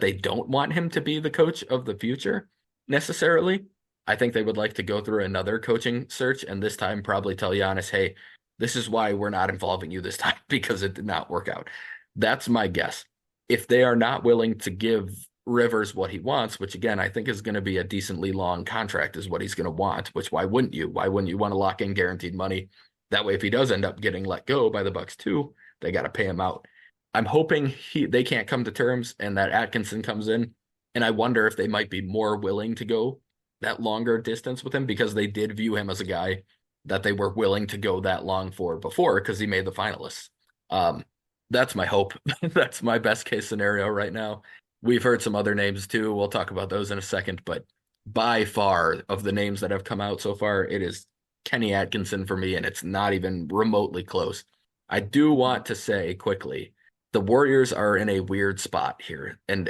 they don't want him to be the coach of the future necessarily. I think they would like to go through another coaching search and this time probably tell Giannis, hey, this is why we're not involving you this time because it did not work out. That's my guess. If they are not willing to give Rivers what he wants, which again, I think is going to be a decently long contract, is what he's going to want, which why wouldn't you? Why wouldn't you want to lock in guaranteed money? That way, if he does end up getting let go by the Bucks too, they got to pay him out. I'm hoping they can't come to terms and that Atkinson comes in. And I wonder if they might be more willing to go that longer distance with him because they did view him as a guy that they were willing to go that long for before because he made the finalists. Um, that's my hope. That's my best case scenario right now. We've heard some other names too. We'll talk about those in a second, but by far of the names that have come out so far, it is Kenny Atkinson for me, and it's not even remotely close. I do want to say quickly, the Warriors are in a weird spot here, and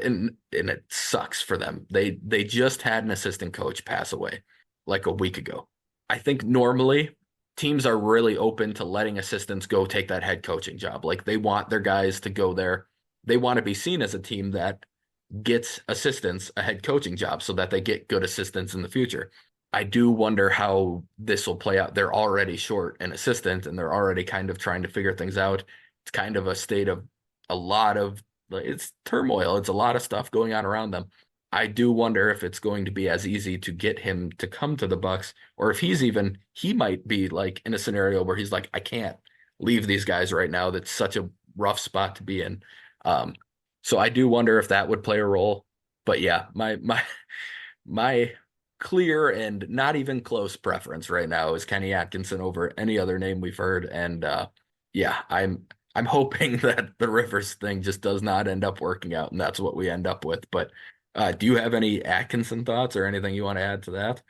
it sucks for them. They just had an assistant coach pass away like a week ago. I think normally teams are really open to letting assistants go take that head coaching job. Like they want their guys to go there. They want to be seen as a team that gets assistants a head coaching job so that they get good assistants in the future. I do wonder how this will play out. They're already short an assistant and they're already kind of trying to figure things out. It's kind of a state of a lot of it's turmoil. It's a lot of stuff going on around them. I do wonder if it's going to be as easy to get him to come to the Bucks or if he might be like in a scenario where he's like, I can't leave these guys right now. That's such a rough spot to be in. Um, so I do wonder if that would play a role. But yeah, my clear and not even close preference right now is Kenny Atkinson over any other name we've heard. And yeah, I'm hoping that the Rivers thing just does not end up working out, and that's what we end up with. But do you have any Atkinson thoughts or anything you want to add to that?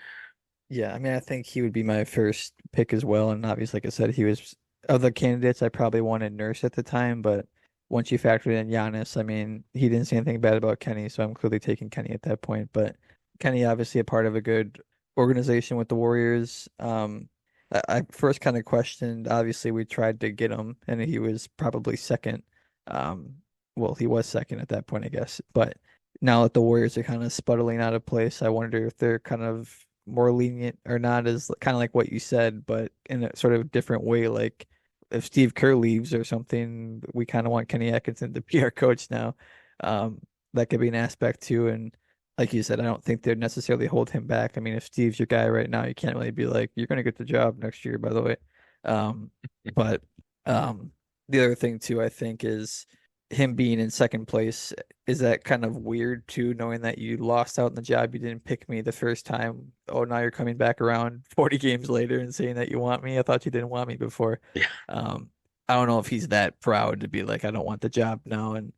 Yeah, I mean, I think he would be my first pick as well. And obviously, like I said, he was of the candidates I probably wanted Nurse at the time. But once you factor in Giannis, I mean, he didn't say anything bad about Kenny, so I'm clearly taking Kenny at that point. But Kenny, obviously, a part of a good organization with the Warriors. I first kind of questioned. Obviously, we tried to get him, and he was probably second. Um, well, he was second at that point, I guess. But now that the Warriors are kind of sputtering out of place, I wonder if they're kind of more lenient or not, as kind of like what you said, but in a sort of different way. Like if Steve Kerr leaves or something, we kind of want Kenny Atkinson to be our coach now. Um, that could be an aspect too. And like you said, I don't think they'd necessarily hold him back. I mean, if Steve's your guy right now, you can't really be like, you're going to get the job next year, by the way. Um, but um, the other thing too, I think, is him being in second place. Is that kind of weird too, knowing that you lost out in the job, you didn't pick me the first time. Oh, now you're coming back around 40 games later and saying that you want me. I thought you didn't want me before. Yeah. Um, I don't know if he's that proud to be like, I don't want the job now. And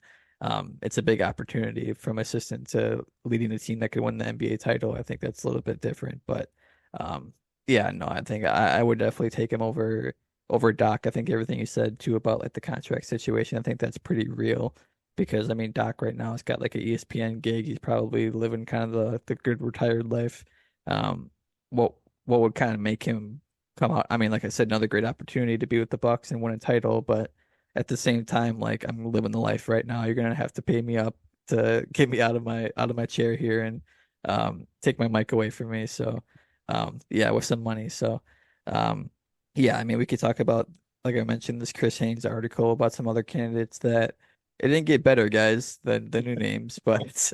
it's a big opportunity from assistant to leading a team that could win the NBA title. I think that's a little bit different, but um, yeah, no, I think I would definitely take him over Doc. I think everything you said too about like the contract situation, I think that's pretty real because I mean Doc right now has got like an ESPN gig. He's probably living kind of the good retired life. Um, what what would kind of make him come out? I mean, like I said, another great opportunity to be with the Bucks and win a title, but at the same time, like I'm living the life right now. You're gonna have to pay me up to get me out of my chair here and take my mic away from me. So yeah, with some money. So um yeah, I mean, we could talk about, like I mentioned, this Chris Haynes article about some other candidates that it didn't get better, guys, than the new names, but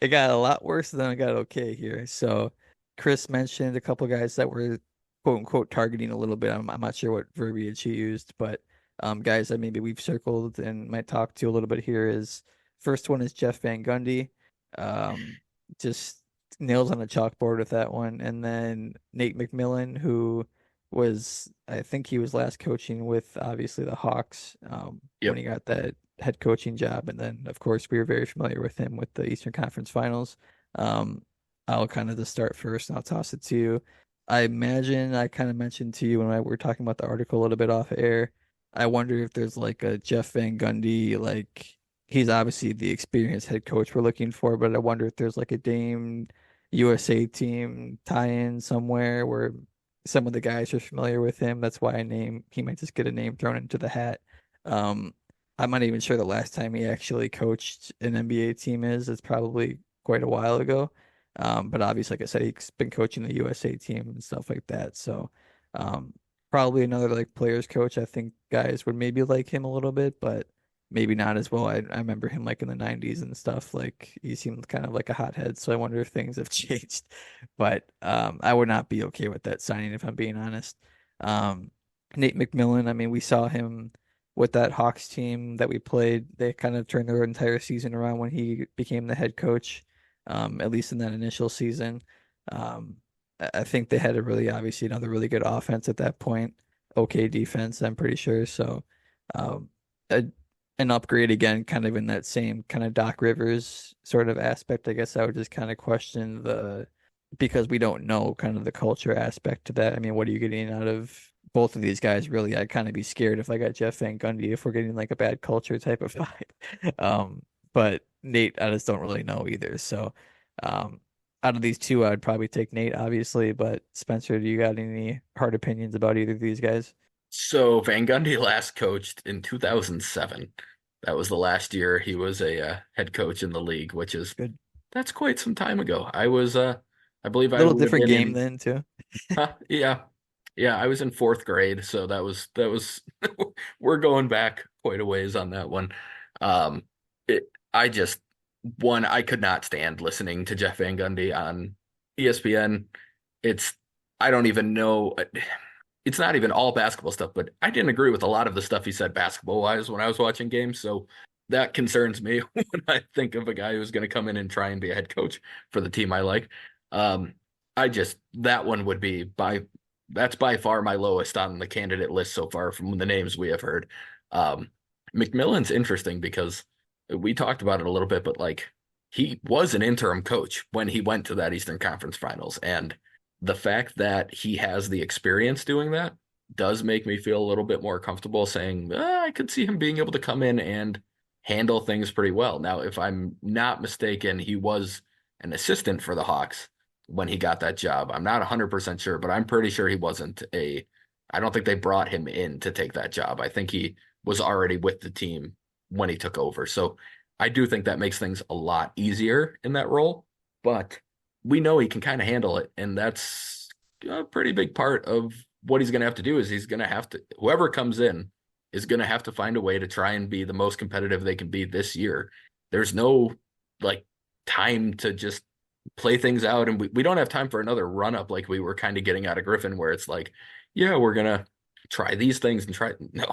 it got a lot worse than it got okay here. So Chris mentioned a couple guys that were quote unquote targeting a little bit. I'm not sure what verbiage he used, but guys that maybe we've circled and might talk to a little bit here is first one is Jeff Van Gundy. Um, just nails on the chalkboard with that one. And then Nate McMillan, who was I think he was last coaching with obviously the Hawks when Yep. he got that head coaching job, and then of course we were very familiar with him with the Eastern Conference Finals. Um, I'll kind of just start first, and I'll toss it to you. I imagine I kind of mentioned to you when we were talking about the article a little bit off air. I wonder if there's like a Jeff Van Gundy, like he's obviously the experienced head coach we're looking for, but I wonder if there's like a Dame USA team tie-in somewhere where some of the guys are familiar with him. That's why he might just get a name thrown into the hat. Um, I'm not even sure the last time he actually coached an NBA team is. It's probably quite a while ago. But obviously, like I said, he's been coaching the USA team and stuff like that. So, um, probably another like players coach. I think guys would maybe like him a little bit, but maybe not as well. I remember him like in the 90s and stuff. Like he seemed kind of like a hothead. So I wonder if things have changed. But I would not be okay with that signing if I'm being honest. Um, Nate McMillan, I mean, we saw him with that Hawks team that we played. They kind of turned their entire season around when he became the head coach, at least in that initial season. Um, I think they had a really, obviously, another really good offense at that point. Okay defense, I'm pretty sure. So, um, a, an upgrade again, kind of in that same kind of Doc Rivers sort of aspect. I guess I would just kind of question because we don't know kind of the culture aspect to that. I mean, what are you getting out of both of these guys? Really, I'd kind of be scared if I got Jeff Van Gundy if we're getting like a bad culture type of vibe. But Nate, I just don't really know either. So, um, out of these two, I'd probably take Nate, obviously. But Spencer, do you got any hard opinions about either of these guys? So Van Gundy last coached in 2007. That was the last year he was a head coach in the league, which is Good. that's quite some time ago. I believe I Little would have different been game in, then too. yeah, yeah, I was in fourth grade, so that was we're going back quite a ways on that one. Um, I just one, I could not stand listening to Jeff Van Gundy on ESPN. It's I don't even know. It's not even all basketball stuff, but I didn't agree with a lot of the stuff he said basketball wise when I was watching games. So that concerns me when I think of a guy who's going to come in and try and be a head coach for the team I like. Um, that one would be that's by far my lowest on the candidate list so far from the names we have heard. Um, McMillan's interesting because we talked about it a little bit, but like he was an interim coach when he went to that Eastern Conference Finals, and the fact that he has the experience doing that does make me feel a little bit more comfortable saying I could see him being able to come in and handle things pretty well. Now, if I'm not mistaken, he was an assistant for the Hawks when he got that job. I'm not 100% sure, but I'm pretty sure he wasn't I don't think they brought him in to take that job. I think he was already with the team when he took over. So I do think that makes things a lot easier in that role, but we know he can kind of handle it. And that's a pretty big part of what he's going to have to do is he's going to have to, whoever comes in is going to have to find a way to try and be the most competitive they can be this year. There's no like time to just play things out. And we don't have time for another run up like we were kind of getting out of Griffin, where it's like, yeah, try these things and try. No,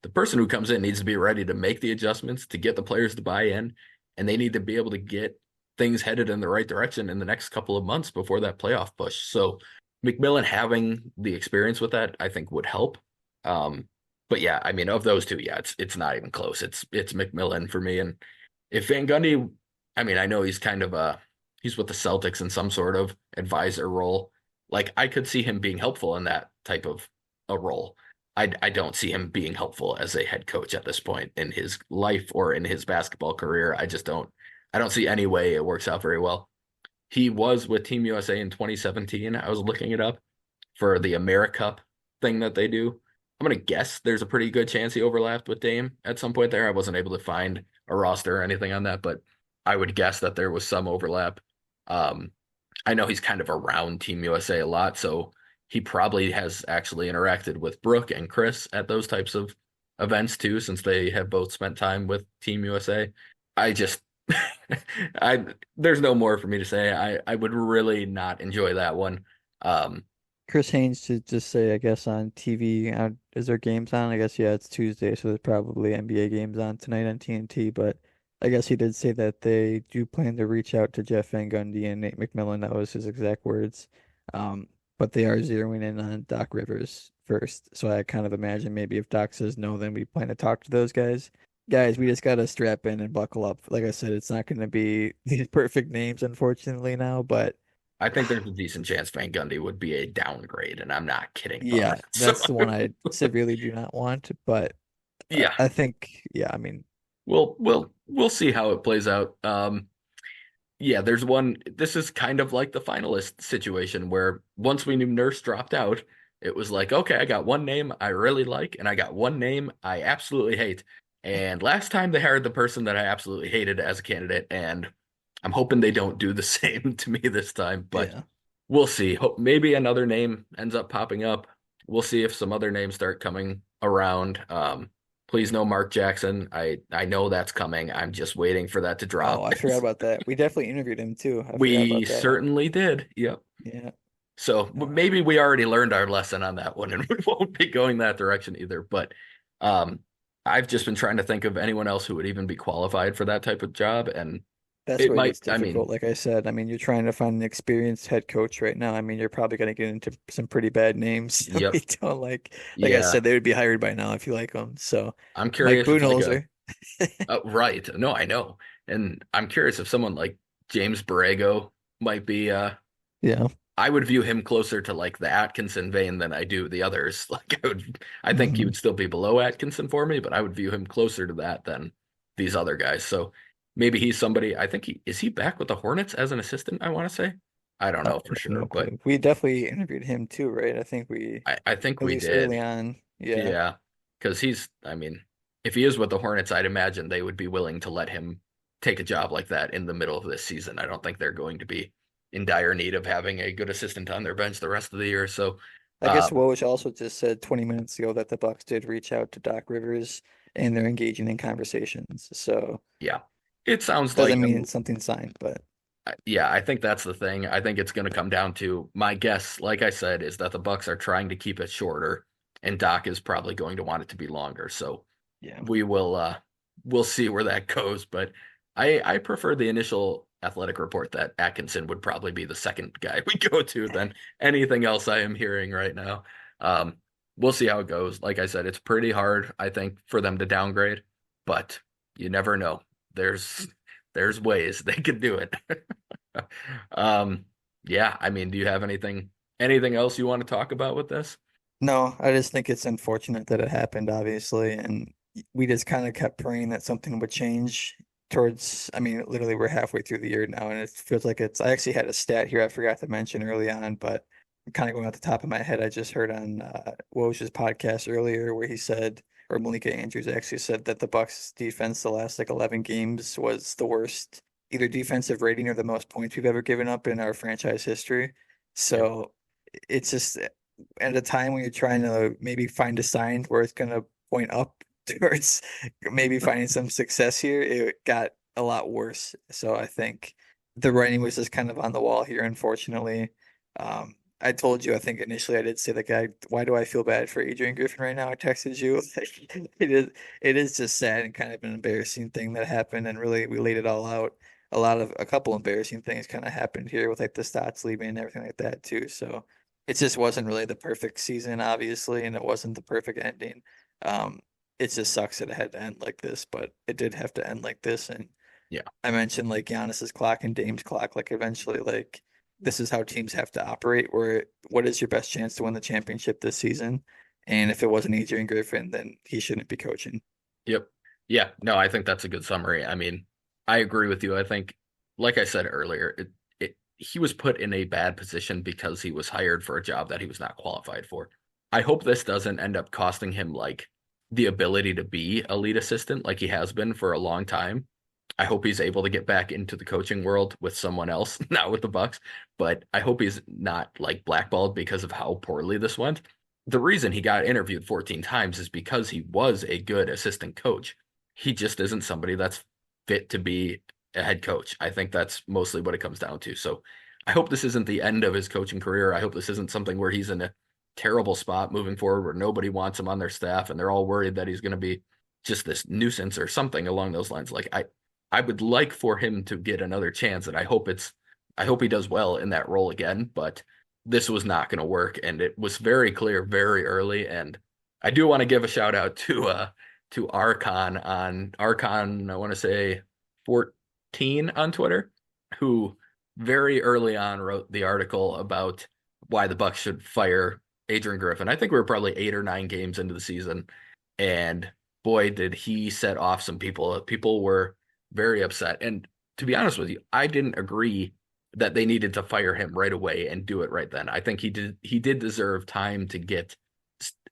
the person who comes in needs to be ready to make the adjustments to get the players to buy in, and they need to be able to get things headed in the right direction in the next couple of months before that playoff push. So McMillan having the experience with that, I think would help. Um, but yeah, I mean, of those two, yeah, it's not even close. It's McMillan for me. And if Van Gundy, I mean, I know he's kind of he's with the Celtics in some sort of advisor role. Like I could see him being helpful in that type of a role. I don't see him being helpful as a head coach at this point in his life or in his basketball career. I don't see any way it works out very well. He was with Team USA in 2017. I was looking it up for the AmeriCup thing that they do. I'm gonna guess there's a pretty good chance he overlapped with Dame at some point there. I wasn't able to find a roster or anything on that, but I would guess that there was some overlap. Um, I know he's kind of around Team USA a lot, so he probably has actually interacted with Brooke and Chris at those types of events too, since they have both spent time with Team USA. I just I there's no more for me to say. I would really not enjoy that one. Um, Chris Haynes should just say, I guess, on TV, is there games on? I guess, yeah, it's Tuesday, so there's probably NBA games on tonight on TNT, but I guess he did say that they do plan to reach out to Jeff Van Gundy and Nate McMillan. That was his exact words. Um, but they are zeroing in on Doc Rivers first. So I kind of imagine maybe if Doc says no, then we plan to talk to those guys. Guys, we just gotta strap in and buckle up. Like I said, it's not going to be these perfect names, unfortunately, now, but I think there's a decent chance Van Gundy would be a downgrade, and I'm not kidding about yeah, it. So that's the one I severely do not want, but yeah, I think, yeah, I mean, we'll see how it plays out. Yeah, there's one. This is kind of like the finalist situation where once we knew Nurse dropped out, it was like, okay, I got one name I really like, and I got one name I absolutely hate. And last time they hired the person that I absolutely hated as a candidate, and I'm hoping they don't do the same to me this time, but yeah. we'll see. Maybe another name ends up popping up. We'll see if some other names start coming around. Please no Mark Jackson. I know that's coming. I'm just waiting for that to Oh, drop. I forgot about that. We definitely interviewed him too. I forgot We about that. certainly did. Yep. Yeah. So Uh, maybe we already learned our lesson on that one and we won't be going that direction either. But um, I've just been trying to think of anyone else who would even be qualified for that type of job. And that's it where it might, gets I difficult. mean, Like I said, I mean, you're trying to find an experienced head coach right now. I mean, you're probably going to get into some pretty bad names that yep. we don't like. Like I Yeah. said, they would be hired by now if you like them. So I'm Mike curious if like a, Budenholzer. right. No, I know. And I'm curious if someone like James Borrego might be, Yeah. I would view him closer to like the Atkinson vein than I do the others. I think he Hmm. would still be below Atkinson for me, but I would view him closer to that than these other guys. So maybe he's somebody, I think is he back with the Hornets as an assistant, I want to say? I don't I know for have sure, no but clue. We definitely interviewed him too, right? I think we, I think at we least did. early on. Yeah. Yeah. Because I mean, if he is with the Hornets, I'd imagine they would be willing to let him take a job like that in the middle of this season. I don't think they're going to be in dire need of having a good assistant on their bench the rest of the year. So, I guess um, Woj also just said 20 minutes ago that the Bucks did reach out to Doc Rivers and they're engaging in conversations. So yeah, it sounds like, doesn't mean it's something signed, but yeah, I think that's the thing. I think it's going to come down to my guess, like I said, is that the Bucks are trying to keep it shorter, and Doc is probably going to want it to be longer. So yeah. we will, we'll see where that goes. But I prefer the initial athletic report that Atkinson would probably be the second guy we go to than anything else I am hearing right now. Um, we'll see how it goes. Like I said, it's pretty hard, I think, for them to downgrade, but you never know. There's there's ways they could do it. Um, yeah, I mean, do you have anything else you want to talk about with this? No, I just think it's unfortunate that it happened, obviously, and we just kind of kept praying that something would change towards, I mean, literally we're halfway through the year now, and it feels like I actually had a stat here I forgot to mention early on, but kind of going off the top of my head, I just heard on Woj's podcast earlier where he said, or Malika Andrews actually said that the Bucks defense the last like 11 games was the worst, either defensive rating or the most points we've ever given up in our franchise history. Yep. So it's just at a time when you're trying to maybe find a sign where it's going to point up towards maybe finding some success here, it got a lot worse. So I think the writing was just kind of on the wall here, unfortunately. I told you, I think initially I did say like why do I feel bad for Adrian Griffin right now? I texted you. It is it is just sad and kind of an embarrassing thing that happened, and really we laid it all out. A couple embarrassing things kind of happened here with like the stats leaving and everything like that too. So it just wasn't really the perfect season, obviously, and it wasn't the perfect ending. Um, it just sucks that it had to end like this, but it did have to end like this. And Yeah. I mentioned like Giannis's clock and Dame's clock, like eventually like this is how teams have to operate, where what is your best chance to win the championship this season? And if it wasn't Adrian Griffin, then he shouldn't be coaching. Yep. Yeah. No, I think that's a good summary. I mean, I agree with you. I think, like I said earlier, he was put in a bad position because he was hired for a job that he was not qualified for. I hope this doesn't end up costing him like the ability to be a lead assistant like he has been for a long time. I hope he's able to get back into the coaching world with someone else, not with the Bucks, but I hope he's not like blackballed because of how poorly this went. The reason he got interviewed 14 times is because he was a good assistant coach. He just isn't somebody that's fit to be a head coach. I think that's mostly what it comes down to. So I hope this isn't the end of his coaching career. I hope this isn't something where he's in a terrible spot moving forward where nobody wants him on their staff and they're all worried that he's going to be just this nuisance or something along those lines. Like I would like for him to get another chance, and I hope he does well in that role again, but this was not going to work, and it was very clear very early. And I do want to give a shout out to Archon, I want to say 14 on Twitter, who very early on wrote the article about why the Bucks should fire Adrian Griffin. I think we were probably 8 or 9 games into the season, and boy, did he set off some people. People were very upset. And to be honest with you, I didn't agree that they needed to fire him right away and do it right then. I think he did deserve time to get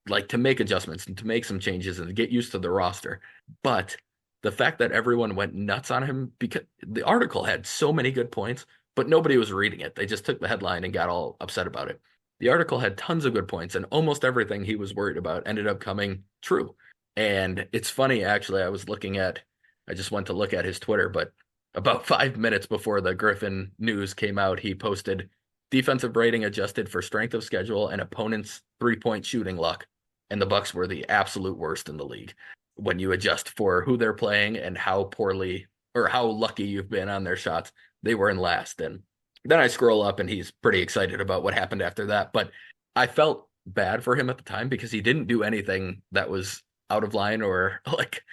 like to make adjustments and to make some changes and to get used to the roster. But the fact that everyone went nuts on him because the article had so many good points, but nobody was reading it. They just took the headline and got all upset about it. The article had tons of good points, and almost everything he was worried about ended up coming true. And it's funny, actually, I just went to look at his Twitter, but about 5 minutes before the Griffin news came out, he posted defensive rating adjusted for strength of schedule and opponent's 3-point shooting luck. And the Bucks were the absolute worst in the league when you adjust for who they're playing and how poorly or how lucky you've been on their shots. They were in last. And then I scroll up and he's pretty excited about what happened after that. But I felt bad for him at the time because he didn't do anything that was out of line or like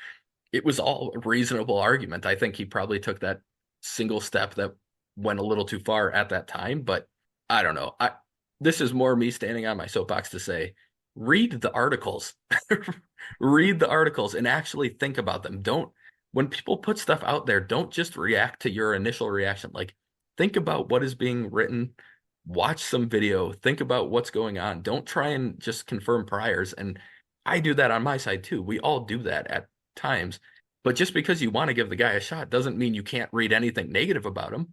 it was all a reasonable argument. I think he probably took that single step that went a little too far at that time, but I don't know. I This is more me standing on my soapbox to say, read the articles. Read the articles and actually think about them. Don't when people put stuff out there, don't just react to your initial reaction. Like think about what is being written, watch some video, think about what's going on. Don't try and just confirm priors. And I do that on my side too. We all do that at times. But just because you want to give the guy a shot doesn't mean you can't read anything negative about him.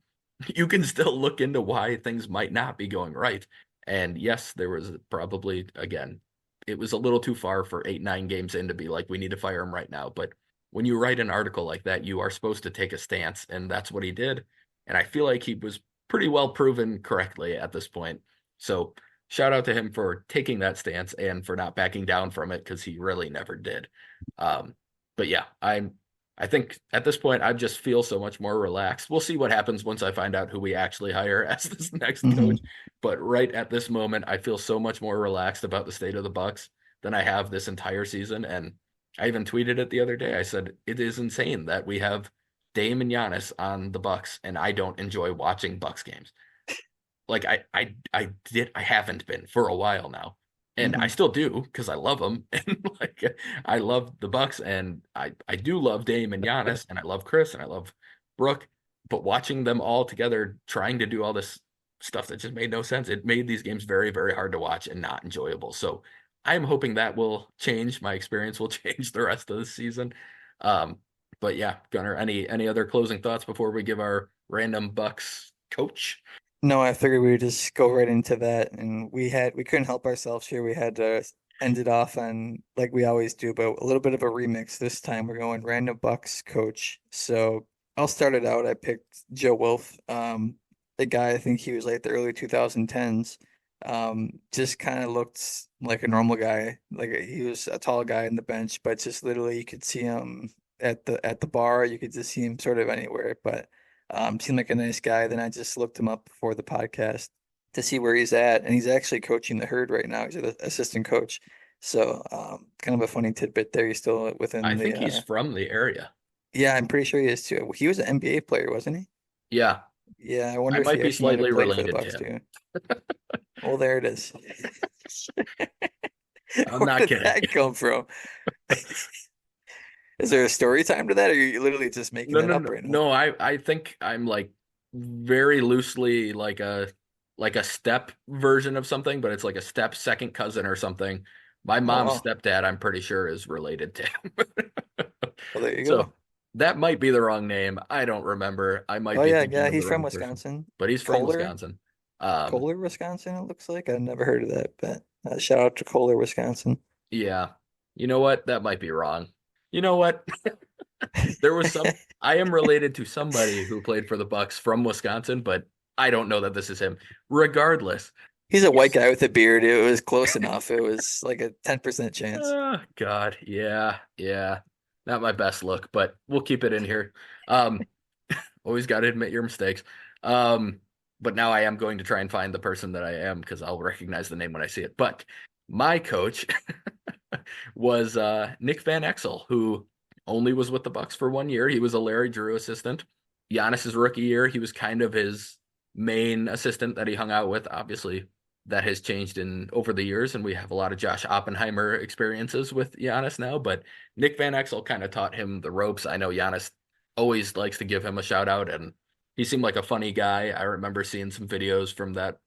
You can still look into why things might not be going right. And yes, there was probably, again, it was a little too far for 8, 9 games in to be like, we need to fire him right now. But when you write an article like that, you are supposed to take a stance. And that's what he did. And I feel like he was pretty well proven correctly at this point. So shout out to him for taking that stance and for not backing down from it because he really never did. But yeah, I think at this point I just feel so much more relaxed. We'll see what happens once I find out who we actually hire as this next Hmm. coach. But right at this moment, I feel so much more relaxed about the state of the Bucks than I have this entire season. And I even tweeted it the other day. I said it is insane that we have Dame and Giannis on the Bucks, and I don't enjoy watching Bucks games. Like I haven't been for a while now, and I Hmm. still do because I love them, and like I love the Bucks, and I do love Dame and Giannis, and I love Chris, and I love Brooke, but watching them all together trying to do all this stuff that just made no sense, it made these games very, very hard to watch and not enjoyable. So I'm hoping that will change. My experience will change the rest of the season. Um, but yeah, Gunnar, any other closing thoughts before we give our random Bucks coach? No, I figured we would just go right into that, and we couldn't help ourselves here. We had to end it off on like we always do, but a little bit of a remix this time. We're going random Bucks coach. So I'll start it out. I picked Joe Wolf, the guy I think he was like the early 2010s. Just kind of looked like a normal guy. Like he was a tall guy in the bench, but just literally you could see him at the bar. You could just see him sort of anywhere. But seemed like a nice guy. Then I just looked him up before the podcast to see where he's at, and he's actually coaching the Herd right now. He's an assistant coach. So kind of a funny tidbit there. He's still I within think the he's from the area. yeah, I'm pretty sure he is too. He was an NBA player, wasn't he? Yeah, Yeah, I I wonder if might he be actually might have slightly played for the related to Bucks him. too. Well, there it is. I'm Where not did kidding. that come from? Is there a story time to that, or are you literally just making No, that no, up no, right now? no. I think I'm like very loosely like a step version of something, but it's like a step second cousin or something. My Oh, mom's wow. stepdad, I'm pretty sure, is related to him. Well, there you So go. that might be the wrong name. I don't remember. I might Oh, be yeah, thinking yeah, of the he's from wrong person, Wisconsin. but he's from Kohler, Wisconsin. Um, Kohler, Wisconsin, it looks like. I've never heard of that, but shout out to Kohler, Wisconsin. yeah. You know what? That might be wrong. You know what? There was some. I am related to somebody who played for the Bucks from Wisconsin, but I don't know that this is him. Regardless, He's a white yes. guy with a beard. It was close enough. It was like a 10% chance. God, yeah, yeah. Not my best look, but we'll keep it in here. Um, Always got to admit your mistakes. Um, but now I am going to try and find the person that I am because I'll recognize the name when I see it. But my coach was Nick Van Exel, who only was with the Bucks for 1 year. He was a Larry Drew assistant. Giannis's rookie year, he was kind of his main assistant that he hung out with. Obviously, that has changed in over the years, and we have a lot of Josh Oppenheimer experiences with Giannis now. But Nick Van Exel kind of taught him the ropes. I know Giannis always likes to give him a shout out, and he seemed like a funny guy. I remember seeing some videos from that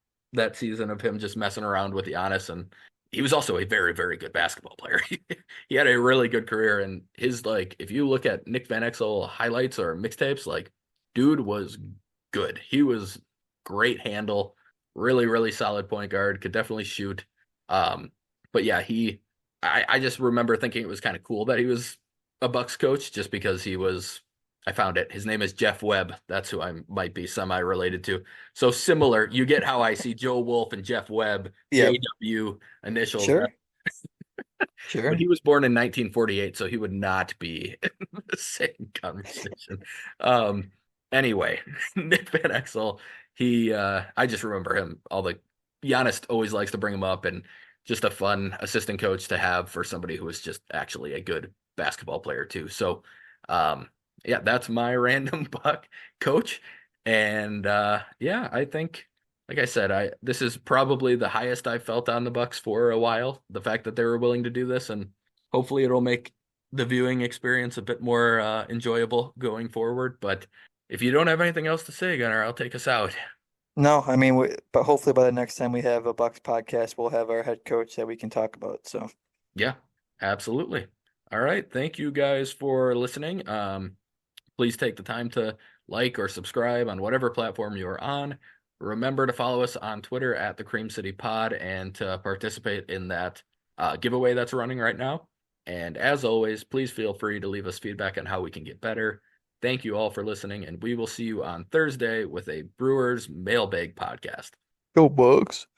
season of him just messing around with Giannis, and he was also a very, very good basketball player. He had a really good career, and his like, if you look at Nick Van Exel highlights or mixtapes, like, dude was good. He was great handle, really, really solid point guard, could definitely shoot. Um, but yeah, I just remember thinking it was kind of cool that he was a Bucks coach just because he was. I found it. His name is Jeff Webb. That's who I might be semi related to. So similar. You get how I see Joe Wolf and Jeff Webb, Yep. JW initials. Sure. But Sure. he was born in 1948, so he would not be in the same conversation. Um, anyway, Nick Van Exel, I just remember him. All the Giannis always likes to bring him up, and just a fun assistant coach to have for somebody who is just actually a good basketball player too. So, um, yeah, that's my random Buck coach, and yeah, I think. Like I said, I this is probably the highest I've felt on the Bucks for a while. The fact that they were willing to do this, and hopefully it'll make the viewing experience a bit more enjoyable going forward. But if you don't have anything else to say, Gunnar, I'll take us out. No, I mean, but hopefully by the next time we have a Bucks podcast, we'll have our head coach that we can talk about. So, Yeah, absolutely. All right, thank you guys for listening. Please take the time to like or subscribe on whatever platform you are on. Remember to follow us on Twitter at the Cream City Pod and to participate in that giveaway that's running right now. And as always, please feel free to leave us feedback on how we can get better. Thank you all for listening, and we will see you on Thursday with a Brewers Mailbag podcast. go Bucks.